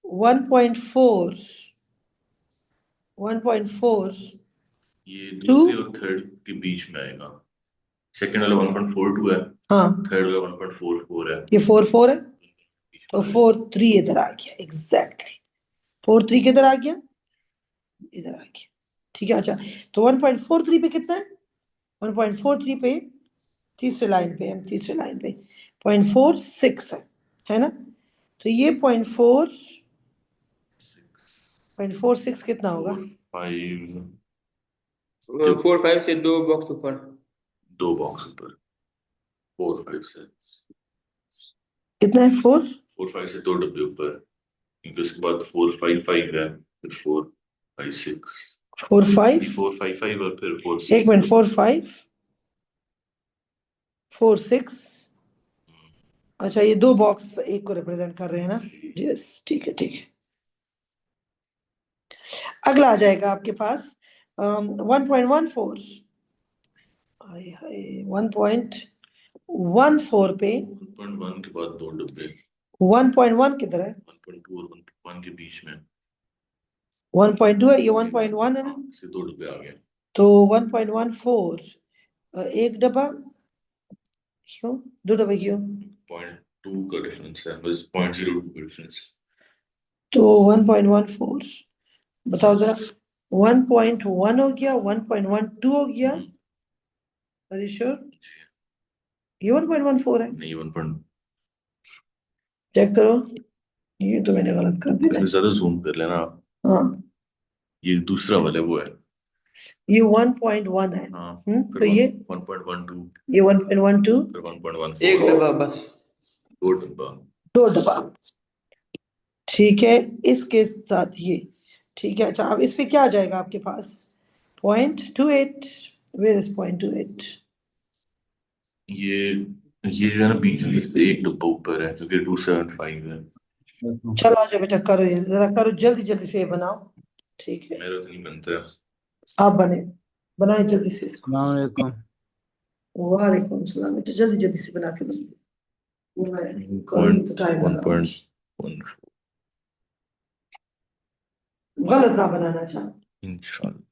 1.4 ये दूसरे और थर्ड के बीच में आएगा। सेकंड वाला 1.42 है, हाँ, थर्ड वाला 1.44 है। ये 4 है, तो 4.3 इधर आ गया। एग्जैक्टली 4.3 किधर आ गया? इधर आ गया। ठीक है, अच्छा, तो 1.43 पे कितना है? 1.43 पे तीसरे लाइन पे, हम तीसरे लाइन पे 0.46 है ना, तो ये 0.46 कितना होगा? 5 4 5 से 2 बॉक्स ऊपर। 2 बॉक्स ऊपर 4 5 से कितना है? 4 5 से 2 डब्बे ऊपर, क्योंकि उसके बाद 4 5 5 है, फिर 4 5 6 4 5 4 5 5 और फिर 4 एक 6। मिनट, 4 5 4 6। अच्छा, ये 2 बॉक्स एक को रिप्रेजेंट कर रहे हैं ना? यस, ठीक है ठीक है। अगला आ जाएगा आपके पास 1.14। 1.14 पे 1.1 के बाद 2 डब्बे, 1.1 किधर है? 1.2 और 1 के बीच में 1.2 है, ये 1.1 है ना, से 2 डब्बे आ गए। तो 1.14 एक डब्बा क्यों? 2 डब्बे क्यों? 0.2 का डिफरेंस है, बस 0.02 का डिफरेंस। तो 1.14 बताओ जरा, 1.1 हो गया, 1.12 हो गया। Are you sure? ये 1.14 है, नहीं 1. चेक करो, ये तो मैंने गलत कर दिया। ज्यादा जूम कर लेना, हाँ, ये दूसरा वाला वो है। ये 1.1 है। हाँ, तो ये 1.12, ये 1.12, फिर 1.14, एक डब्बा बस। 2 डब्बा। 2 डब्बा। ठीक है, इसके साथ ये ठीक है। अच्छा, अब इस पे क्या आ जाएगा आपके पास? 0.28। Where is 0.28? ये जो है ना बीच में से एक डब्बा ऊपर है, क्योंकि 275 है। चलो आ जाओ बेटा, करो ये जरा, करो जल्दी जल्दी से ये बनाओ। ठीक है, मेरा तो नहीं बनता है। आप बनाए जल्दी से इसको। अस्सलामुअलैकुम। वालेकुम सलाम बेटा, जल्दी जल्दी से बना के दो। तो टाइम लगा। 1.1 गलत ना बनाना चाह। इंशाल्लाह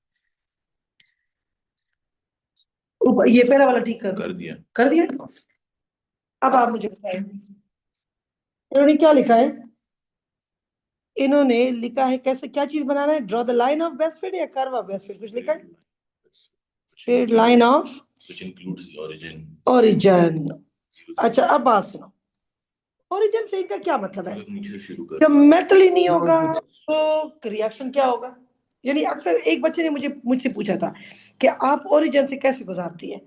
ये पहला वाला ठीक कर कर दिया। कर दिया। अब आप मुझे बताएं, इन्होंने क्या लिखा है? इन्होंने लिखा है कैसे, क्या चीज बनाना है? Draw the line of best fit या कर्व ऑफ बेस्ट फिट, कुछ लिखा है? Straight line of which includes the origin। Origin. अच्छा, अब बात सुनो, ओरिजिन से इनका क्या मतलब है? मतलब नीचे से शुरू कर। जब मेटल ही नहीं होगा तो रिएक्शन क्या होगा? यानी अक्सर एक बच्चे ने मुझसे पूछा था कि आप ओरिजिन से कैसे गुजारती हैं,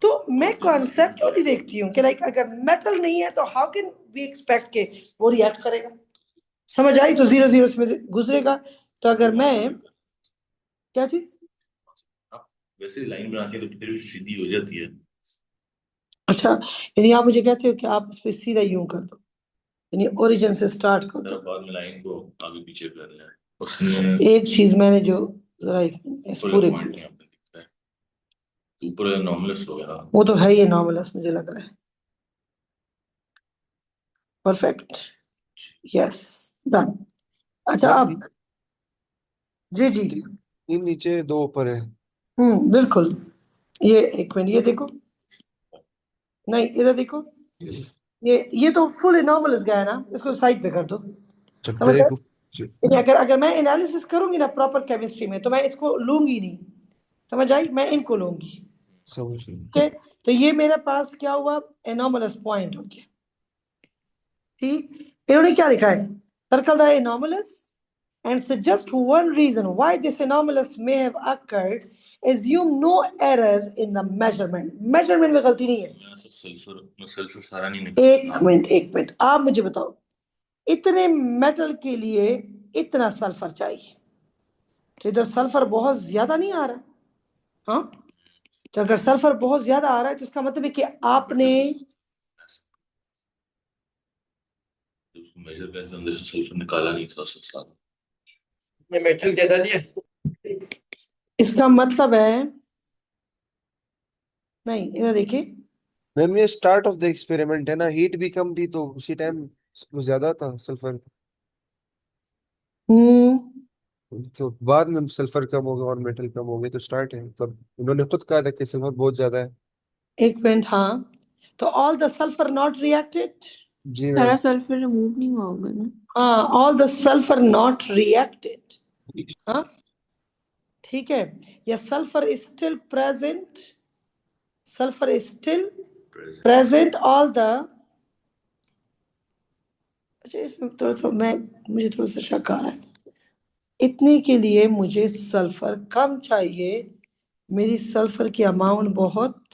तो मैं कॉन्सेप्चुअली देखती हूँ कि लाइक अगर मेटल नहीं है तो हाउ कैन वी एक्सपेक्ट के वो रिएक्ट करेगा? समझ आई? तो 0 0 में से गुजरेगा। तो अगर मैं क्या चीज, वैसे लाइन बनाती है तो फिर भी सीधी हो जाती है। अच्छा, यानी आप मुझे कहते हो कि आप इस पे सीधा यूं कर दो, यानी ओरिजिन से स्टार्ट कर फिर दो। बाद में लाइन को आगे पीछे कर लें। उसमें एक चीज मैंने जो जरा इस पूरे पॉइंट यहाँ पे दिखता है, तो ऊपर नॉर्मलस हो गया। वो तो है ही नॉर्मलस, मुझे लग रहा है। Perfect, yes, done. अच्छा, अब जी जी, 3 नीचे 2 ऊपर है। बिल्कुल। ये एक मिनट, ये देखो, नहीं इधर देखो, ये तो फुल एनॉमलस गया है ना, इसको साइड पे कर दो। जब समझ ब्रेक आए? नहीं, अगर अगर मैं एनालिसिस करूंगी ना प्रॉपर केमिस्ट्री में, तो मैं इसको लूंगी नहीं, समझ आई, मैं इनको लूंगी। समझ गई। ओके, तो ये मेरे पास क्या हुआ, एनॉमलस पॉइंट हो गया। ठीक, इन्होंने क्या लिखा है, circle the anomalous and suggest one reason why this anomalous may have occurred. Assume no error in the measurement. measurement में गलती नहीं है। यहाँ से सल्फर सारा नहीं एक मिनट, आप मुझे बताओ, इतने मेटल के लिए इतना सल्फर चाहिए, तो इधर सल्फर बहुत ज्यादा नहीं आ रहा। हाँ, तो अगर सल्फर बहुत ज्यादा आ रहा है, तो इसका मतलब है कि आपने उसको मेजर करने से अंदर से सल्फर निकाला नहीं था उससे सारा। ये मेटल ज्यादा नहीं है। इसका मतलब है, नहीं इधर देखिए, मैम ये स्टार्ट ऑफ द एक्सपेरिमेंट है ना, हीट भी कम थी तो उसी टाइम वो ज्यादा था सल्फर, तो बाद में सल्फर कम हो गया और मेटल कम हो गए, तो स्टार्ट है, मतलब उन्होंने खुद कहा था कि सल्फर बहुत ज्यादा है। एक मिनट, हाँ, तो all the sulphur not reacted. जी सारा मैम। सल्फर रिमूव नहीं हुआ होगा ना? हाँ, all the sulphur not reacted. हाँ, ठीक है, या sulphur is still present, sulphur is still present, all the, अच्छा इसमें थोड़ा सा मुझे थोड़ा सा शक आ रहा है, इतने के लिए मुझे सल्फर कम चाहिए, मेरी सल्फर की अमाउंट बहुत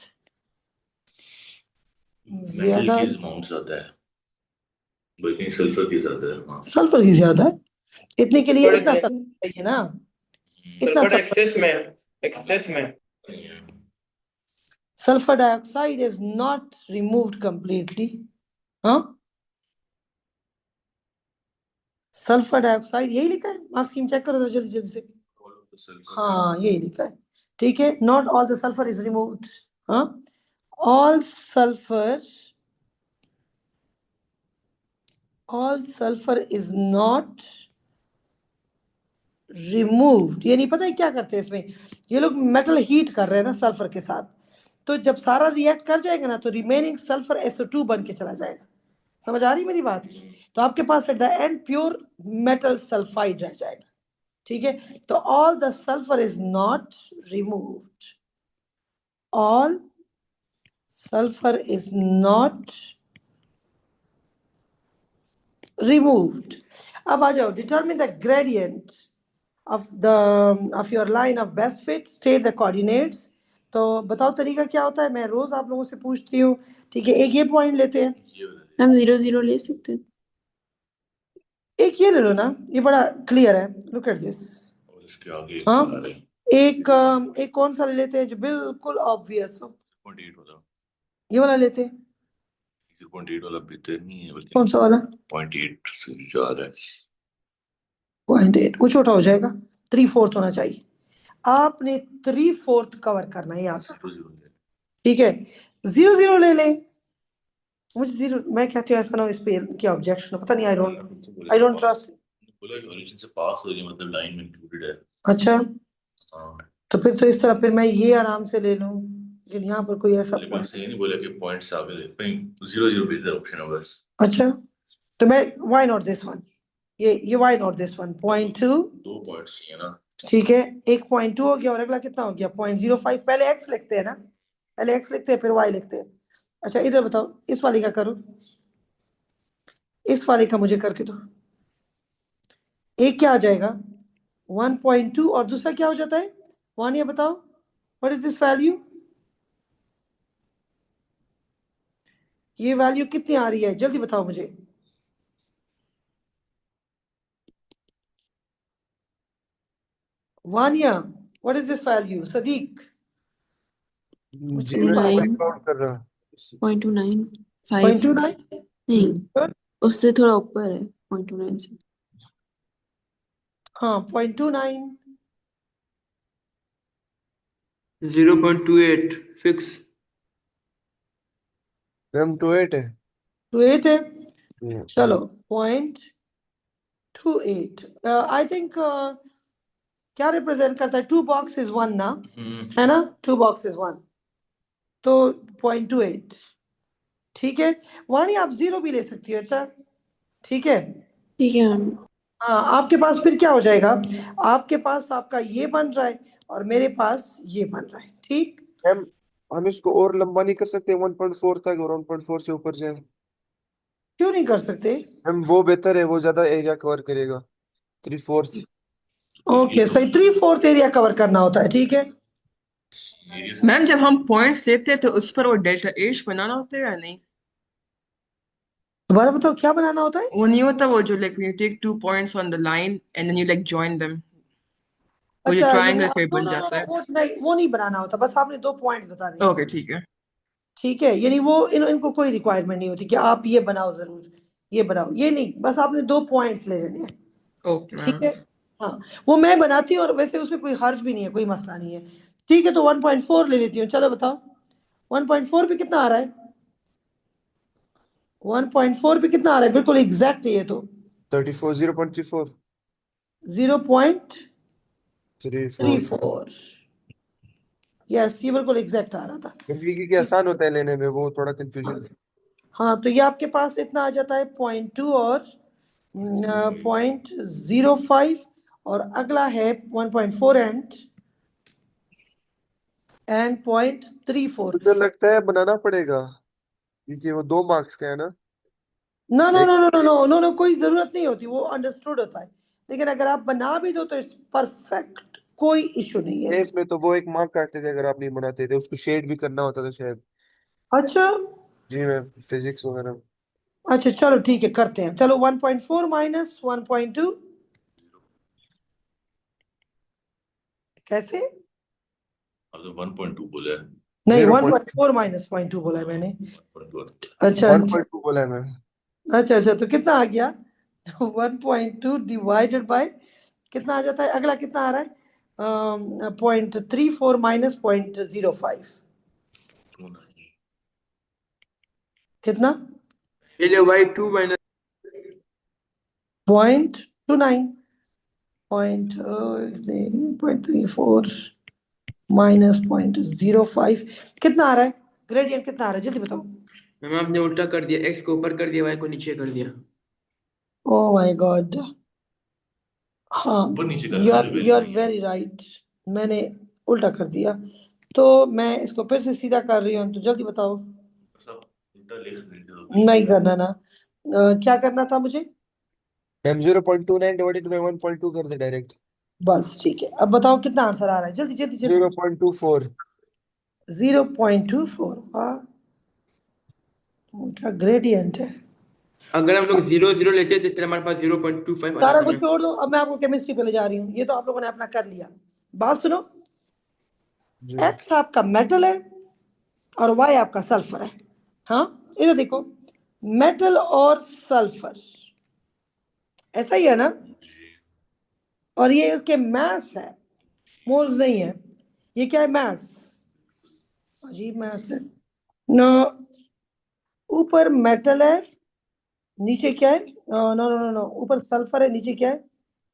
मेटल ज्यादा, की अमाउंट ज्यादा है, बल्कि सल्फर की ज्यादा है। हाँ, सल्फर की ज्यादा है, इतने के लिए थोड़े इतना सल्फर चाहिए ना, इतना सल्फर सल्फर। एक्सेस में sulfur dioxide is not removed completely. हाँ, सल्फर डाइऑक्साइड यही लिखा है, मार्क्स स्कीम चेक करो तो जल्दी जल्दी से। हाँ, यही लिखा है, ठीक है, not all the sulphur is removed. हाँ, all sulphur is not removed. ये नहीं पता है क्या करते हैं इसमें, ये लोग मेटल हीट कर रहे हैं ना सल्फर के साथ, तो जब सारा रिएक्ट कर जाएगा ना, तो रिमेनिंग सल्फर SO2 बन के चला जाएगा। समझ आ रही मेरी बात की? तो आपके पास at the end pure metal sulphide रह जाएगा। ठीक है, तो all the sulphur is not removed, all sulphur is not removed. अब आ जाओ, determine the gradient of your line of best fit, state the coordinates। तो बताओ तरीका क्या होता है, मैं रोज आप लोगों से पूछती हूँ, ठीक है, एक ये पॉइंट लेते हैं, हम 0 0 ले सकते हैं। एक ये ले लो ना, ये बड़ा क्लियर है, लुक एट दिस। और इसके आगे हाँ, आ रहे हैं एक कौन सा ले लेते हैं जो बिल्कुल ऑब्वियस हो, 0.8 वाला। ये वाला लेते हैं। 0.8 वाला बेहतर नहीं है, बल्कि कौन सा वाला? 0.8 से जा रहा है। 0.8 वो छोटा हो जाएगा, 3/4 होना चाहिए, आपने 3/4 कवर करना है याद, 0.0 है। ठीक है, 0 0 ले लें, मुझे 0, मैं कहती हूँ ऐसा ना हो इस पे क्या ऑब्जेक्शन, पता नहीं, आई डोंट ट्रस्ट। बोला कि ओरिजिन से पास हो गया, मतलब लाइन में इंक्लूडेड है। अच्छा, हाँ, तो फिर तो इस तरह फिर मैं ये आराम से ले लूं, लेकिन यहाँ पर कोई ऐसा लेकिन पॉइंट, सही नहीं बोला कि पॉइंट से आगे ले, 0.0 बेहतर ऑप्शन है बस। अच्छा, तो मैं व्हाई नॉट दिस वन, ये why not this one, 0.2, 2 points चाहिए ना। ठीक है, एक 0.2 हो गया, और अगला कितना हो गया 0.05, पहले x लिखते हैं ना, पहले x लिखते हैं फिर y लिखते हैं। अच्छा इधर बताओ, इस वाली का करो, इस वाली का मुझे करके दो, एक क्या आ जाएगा 1.2, और दूसरा क्या हो जाता है 1, ये बताओ व्हाट इज दिस वैल्यू, ये वैल्यू कितनी आ रही है, जल्दी बताओ मुझे। Vania, what is this value, Sadiq? जी मैं 9 काउंट कर रहा 0.29 5 0.29, नहीं, उससे थोड़ा ऊपर है 0.29 से। हाँ 0.29, 0.28 फिक्स। मैम 28 है। 28 है, Yeah. चलो 0.28, आई थिंक क्या रिप्रेजेंट करता है? 2 बॉक्स इज 1 ना, हम्म, है ना? 2 बॉक्स इज 1, तो 0.28, ठीक है। वानी आप 0 भी ले सकती हो, अच्छा, ठीक है। ठीक है मैम। हाँ, आपके पास फिर क्या हो जाएगा? आपके पास आपका ये बन रहा है और मेरे पास ये बन रहा है, ठीक। मैम हम इसको और लंबा नहीं कर सकते 1.4 तक, और 1.4 से ऊपर जाए? क्यों नहीं कर सकते? मैम वो बेहतर है, वो ज्यादा एरिया कवर करेगा, 3/4। ओके सही, 3/4 एरिया कवर करना होता है, ठीक है। एरिया मैम जब हम पॉइंट्स लेते हैं तो उस पर वो डेल्टा एच बनाना होता है या नहीं? दोबारा बताओ क्या बनाना होता है? वो नहीं होता, वो जो like you take 2 points on the line and then you like join them, वो जो अच्छा, ट्रायंगल शेप नो बन नो नो जाता नो, है। वो नहीं बनाना होता, बस आपने 2 पॉइंट बताने हैं, ओके ठीक है। ठीक है। यानी वो इनको कोई रिक्वायरमेंट नहीं होती कि आप ये बनाओ जरूर, ये बनाओ, ये नहीं, बस आपने 2 पॉइंट्स ले लेने हैं, ओके ठीक मैम। है। हाँ, वो मैं बनाती हूँ और वैसे उसमें कोई हर्ज भी नहीं है, कोई मसला नहीं है, ठीक है। तो 1.4 ले लेती हूँ, चलो बताओ 1.4 पे कितना आ रहा है? 1.4 पे कितना आ रहा है? बिल्कुल एग्जैक्ट है ये तो, 34, 0.34, 0.34। 34। यस, ये बिल्कुल एग्जैक्ट आ रहा था। क्योंकि आसान होता है लेने में, वो थोड़ा कंफ्यूजन। हाँ, तो ये आपके पास इतना आ जाता है 0.2 और 0.05, और अगला है 1.4 एंड 0.34। मुझे लगता है बनाना पड़ेगा, क्योंकि वो 2 मार्क्स का है ना। नो नो एक no no no no no no, कोई जरूरत नहीं होती, वो अंडरस्टूड होता है, लेकिन अगर आप बना भी दो तो इट्स परफेक्ट, कोई इशू नहीं है। केस में तो वो 1 मार्क काटते थे अगर आप नहीं बनाते थे, उसको शेड भी करना होता था शायद। अच्छा जी मैम, फिजिक्स वगैरह। अच्छा, चलो ठीक है, करते हैं, चलो 1.4 माइनस 1.2 कैसे? अब तो 1.2 बोला है। नहीं, 0. 1.4 माइनस 0.2 बोला है मैंने। 1.2 अच्छा अच्छा 1.2 बोला है मैम। अच्छा अच्छा, तो कितना आ गया? 1.2 डिवाइडेड बाय कितना आ जाता है? अगला कितना आ रहा है? 0.34 माइनस 0.05, कितना? ये लो भाई 2 माइनस 0.29, 0.34 माइनस 0.05, कितना आ रहा है? ग्रेडियंट कितना आ रहा है, जल्दी बताओ। मैम आपने उल्टा कर दिया, एक्स को ऊपर कर दिया, वाई को नीचे कर दिया। ओह माय गॉड, हाँ, ऊपर नीचे यू करना आर है, यू आर सही है। वेरी राइट, मैंने उल्टा कर दिया, तो मैं इसको फिर से सीधा कर रही हूँ, तो जल्दी बताओ। सब उल्टा लिख देंगे तो भी नहीं करना ना, क्या करना था मुझे? मैम 0.29 डिवाइडेड बाई 1.2 कर दे डायरेक्ट। बस ठीक है, अब बताओ कितना आंसर आ रहा है, जल्दी जल्दी जल्दी। 0.24। 0.24, वाह, क्या ग्रेडियंट है। अगर हम लोग 0 0 लेते तो फिर हमारे पास 0.25 आ सारा जाता कुछ मैम। छोड़ दो, अब मैं आपको केमिस्ट्री पे ले जा रही हूँ, ये तो आप लोगों ने अपना कर लिया। बात सुनो, जी एक्स आपका मेटल है और वाई आपका सल्फर है, हाँ, इधर देखो, मेटल और सल्फर, ऐसा ही है ना? जी। और ये इसके मास है, मोल्स नहीं है, ये क्या है? मास, अजीब मास है ना। ऊपर मेटल है, नीचे क्या है? नो नो नो नो, ऊपर सल्फर है, नीचे क्या है?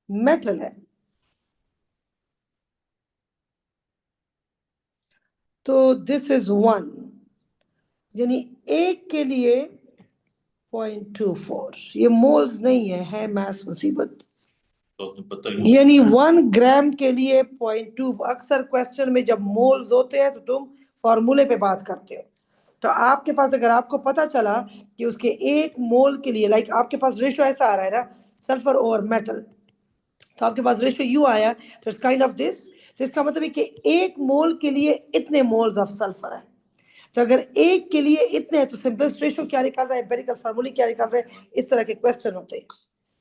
मेटल है। तो दिस इज 1, यानी एक के लिए 0.24, ये मोल्स नहीं है मास मुसीबत। तो आपने पता ही यानी 1 ग्राम के लिए 0.2, अक्सर क्वेश्चन में जब मोल्स होते हैं तो तुम फॉर्मूले पे बात करते हो, तो आपके पास अगर आपको पता चला कि उसके 1 मोल के लिए, लाइक आपके पास रेशो ऐसा आ रहा है ना, सल्फर और मेटल, तो आपके पास रेशो यू आया, तो इट्स काइंड ऑफ दिस, तो इसका मतलब है कि 1 मोल के लिए इतने मोल्स ऑफ सल्फर है, तो अगर एक के लिए इतने हैं तो सिंपलेस्ट रेशो क्या निकल रहा है, एम्पिरिकल फार्मूले क्या निकल रहे हैं, इस तरह के क्वेश्चन होते हैं,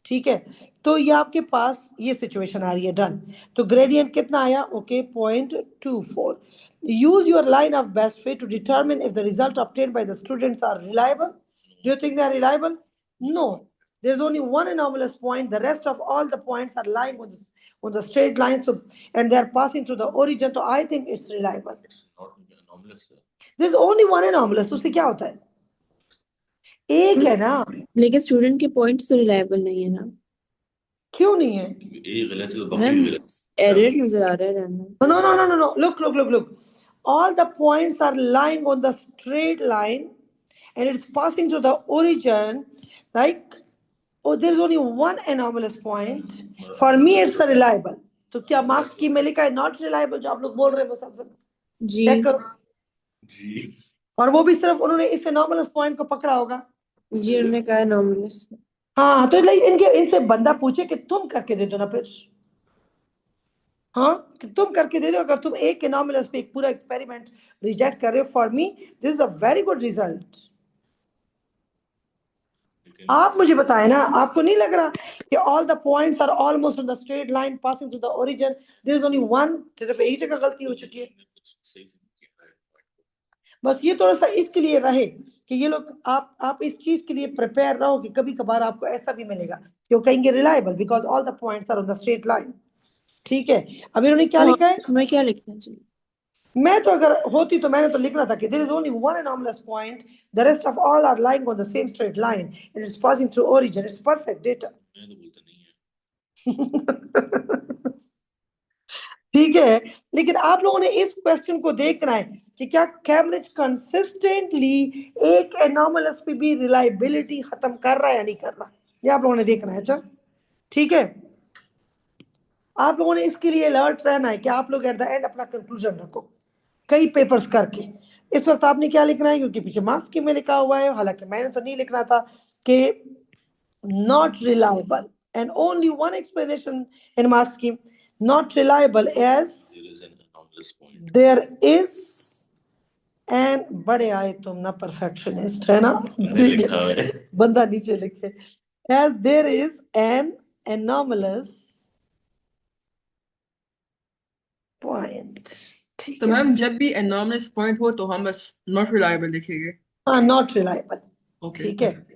ठीक है। तो ये आपके पास ये सिचुएशन आ रही है, डन। तो ग्रेडियंट कितना आया? Okay, 0.24। Use your line of best fit to determine if the result obtained by the students are reliable. Do you think they are reliable? No, there is only one anomalous point, the rest of all the points are lying on the straight line, so and they are passing through the origin, so I think it's reliable. Not anomalous है। There is only one anomalous, उससे क्या होता है? एक है ना, लेकिन student के पॉइंट्स तो रिलायबल नहीं है ना। क्यों नहीं है? ए गलत है तो बाकी मैम भी गलत एरर नजर आ रहा है random. No. Look. All the points are lying on the straight line and it's passing through the origin. Like, oh, there's only one anomalous point. For me, it's a reliable. तो क्या marks की में लिखा है not reliable जो आप लोग बोल रहे हो मुसलसल? जी चेक करो। जी। और वो भी सिर्फ उन्होंने इस anomalous पॉइंट को पकड़ा होगा। जी उन्होंने कहा एनॉमलस। हाँ, तो इनसे बंदा पूछे कि तुम करके दे दो ना फिर। हाँ, कि तुम करके दे रहे हो। अगर तुम एक एनॉमलस पे एक पूरा एक्सपेरिमेंट रिजेक्ट कर रहे हो, for me this is a very good result. आप मुझे बताएं ना, आपको नहीं लग रहा कि all the points are almost on the straight line passing to the origin, there is only one, सिर्फ एक जगह गलती हो चुकी है। बस ये थोड़ा सा इसके लिए रहे कि ये लोग आप इस चीज के लिए प्रिपेयर रहो कि कभी कभार आपको ऐसा भी मिलेगा कि वो कहेंगे reliable because all the points are on the straight line. ठीक है, अब इन्होंने क्या लिखा है? हमें क्या लिखना चाहिए? मैं तो अगर होती तो मैंने तो लिखना था कि there is only one anomalous point, the rest of all are lying on the same straight line, it is passing through origin, it's perfect data। मैं तो बोलता नहीं है। ठीक है, लेकिन आप लोगों ने इस क्वेश्चन को देखना है कि क्या कैम्ब्रिज कंसिस्टेंटली एक एनॉमलस पे भी रिलायबिलिटी खत्म कर रहा है या नहीं कर रहा, ये आप लोगों ने देखना है। अच्छा ठीक है, आप लोगों ने इसके लिए अलर्ट रहना है कि आप लोग एट द एंड अपना कंक्लूजन रखो कई पेपर्स करके। इस वक्त आपने क्या लिखना है, क्योंकि पीछे मार्क्स की में लिखा हुआ है, हालांकि मैंने तो नहीं लिखना था कि not reliable and only one explanation in marks की, not reliable as There is an anomalous point. There is and बड़े आए तुम ना, परफेक्शनिस्ट है ना। मैंने लिखा है। बंदा नीचे लिखे as there is an anomalous point. ठीक तो है, मैम जब भी एनॉमलस पॉइंट हो तो हम बस नॉट रिलायबल लिखेंगे। हाँ नॉट रिलायबल। ओके ठीक है,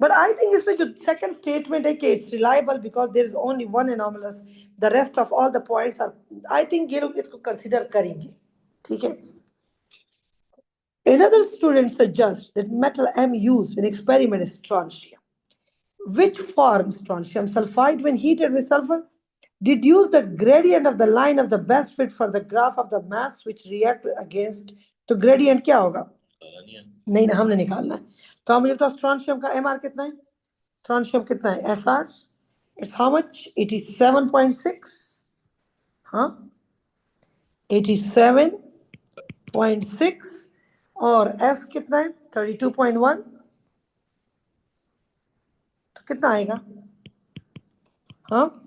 बट आई थिंक इसमें जो सेकंड स्टेटमेंट है कि it's reliable because there is only one anomalous, the rest of all the points are, I think ये लोग इसको कंसीडर करेंगे। ठीक है, another student suggests that metal M used in experiment is strontium. Which forms strontium sulfide when heated with sulfur? Deduce the gradient of the line of the best fit for the graph of the mass which react against। तो gradient क्या होगा? पता नहीं है। नहीं ना, हमने निकालना है। तो आप मुझे बताओ स्ट्रॉन्शियम का MR कितना है? स्ट्रॉन्शियम कितना है? SR it's how much? 87.6। हाँ 87.6 और S कितना है? 32.1। तो कितना आएगा? हाँ,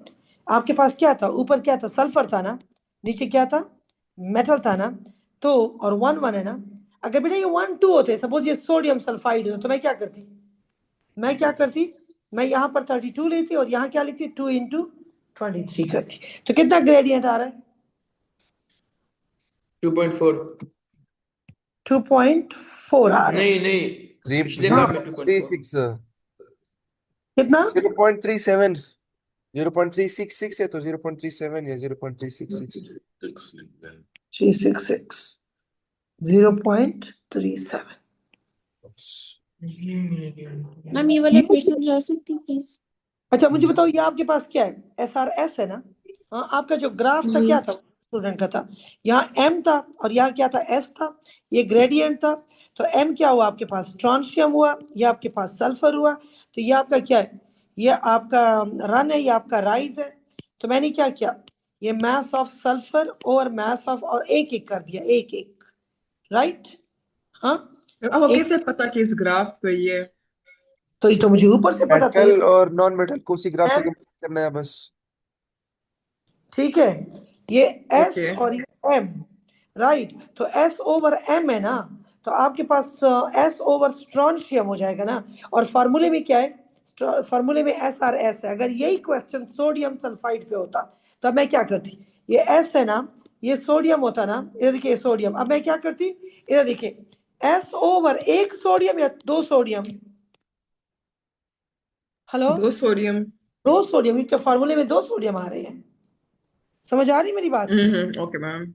आपके पास क्या था? ऊपर क्या था? सल्फर था ना, नीचे क्या था? मेटल था ना, तो और 1 है ना। अगर बेटा ये 1 2 होते, सपोज ये सोडियम सल्फाइड होता, तो मैं क्या करती? मैं यहाँ पर 32 लेती और यहाँ क्या लिखती? 2 × 23 करती। तो कितना ग्रेडियंट आ रहा है? 2.4। 2.4 आ रहा है। नहीं पिछले बार में 2.4। 0.36 कितना? 0.37 0.366 है तो 0.37 या 0.366। 366 0.37। मैम ये वाला फिर समझा सकती प्लीज? अच्छा मुझे बताओ, ये आपके पास क्या है? SRS है ना? हाँ, आपका जो ग्राफ था जी। क्या था? स्टूडेंट का था, यहाँ M था और यहाँ क्या था? S था, ये ग्रेडियंट था। तो M क्या हुआ आपके पास? स्ट्रॉन्शियम हुआ, ये आपके पास सल्फर हुआ, तो ये आपका क्या है? ये आपका रन है, ये आपका राइज है। तो मैंने क्या किया, ये मास ऑफ सल्फर और मास ऑफ, और एक एक कर दिया, एक एक, राइट? हाँ, आपको एक, कैसे पता कि इस ग्राफ पे ये तो ये तो मुझे ऊपर से पता था। मेटल और नॉन मेटल को उसी ग्राफ से M, कंपेयर करना है बस। ठीक है, ये S ओके और ये M, राइट? तो S ओवर M है ना, तो आपके पास S ओवर स्ट्रॉन्शियम हो जाएगा ना। और फार्मूले में क्या है? फार्मूले में SRS है। अगर यही क्वेश्चन सोडियम सल्फाइड पे होता तो अब मैं क्या करती? ये S है ना, ये सोडियम होता ना, इधर देखिए सोडियम, अब मैं क्या करती? इधर देखिए S ओवर एक सोडियम या 2 सोडियम? Hello, 2 sodium. 2 सोडियम, क्योंकि फार्मूले में 2 सोडियम आ रहे हैं। समझ आ रही मेरी बात? Okay ma'am.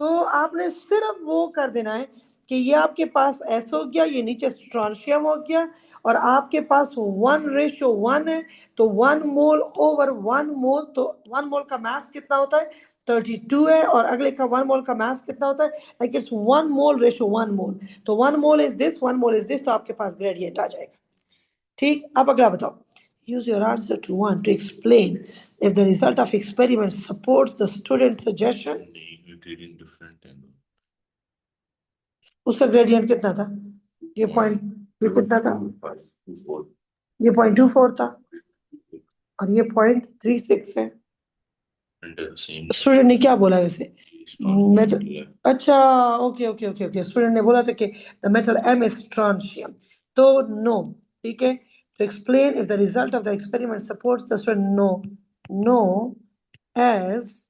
तो आपने सिर्फ वो कर देना है कि ये आपके पास S हो गया, ये नीचे स्ट्रॉन्शियम हो गया, और आपके पास 1:1 है, तो 1 मोल ओवर 1 मोल, तो 1 मोल का मास कितना होता है 32 है, और अगले का 1 मोल का मास कितना होता है, लाइक इट्स 1 मोल रेशो 1 मोल, तो 1 mole is this, 1 mole is this, तो आपके पास ग्रेडियंट आ जाएगा। ठीक, अब अगला बताओ, use your answer to 1 to explain if the result of experiment supports the student suggestion। नहीं, gradient different है ना। उसका ग्रेडियंट कितना था, ये पॉइंट ये कितना था, ये 0.24 था, और ये 0.36 है। And same स्टूडेंट ने क्या बोला वैसे, strong metal, metal है। अच्छा okay okay okay okay, student ने बोला था कि the metal M is strontium, तो नो, ठीक है, to explain if the result of the experiment supports the student, no as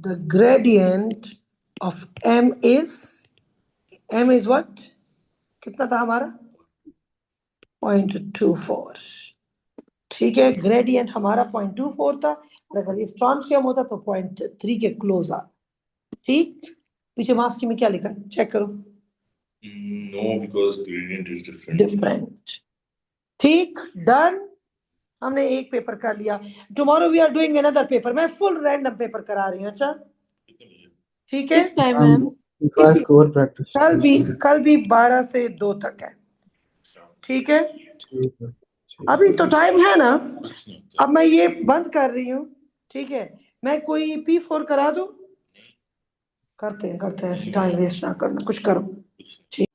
the gradient of M is what, कितना था हमारा 0.24, ठीक है, ग्रेडियंट हमारा 0.24 था, और अगर ये स्ट्रॉन्शियम होता तो 0.3 के क्लोज आ, ठीक, पीछे मास्क में क्या लिखा है चेक करो, No, because gradient is different. Different, ठीक, डन, हमने एक पेपर कर लिया, tomorrow we are doing another paper, मैं फुल रैंडम पेपर करा रही हूँ, अच्छा ठीक है, किस time ma'am? Class cover practice कल भी 12 से 2 तक है, ठीक है, ठीक है, ठीक। अभी तो टाइम है ना, कुछ नहीं होता। अब मैं ये बंद कर रही हूँ, ठीक है, मैं कोई P4 करा दूं, करते हैं ऐसे, टाइम वेस्ट ना करना, कुछ करो। कुछ नहीं।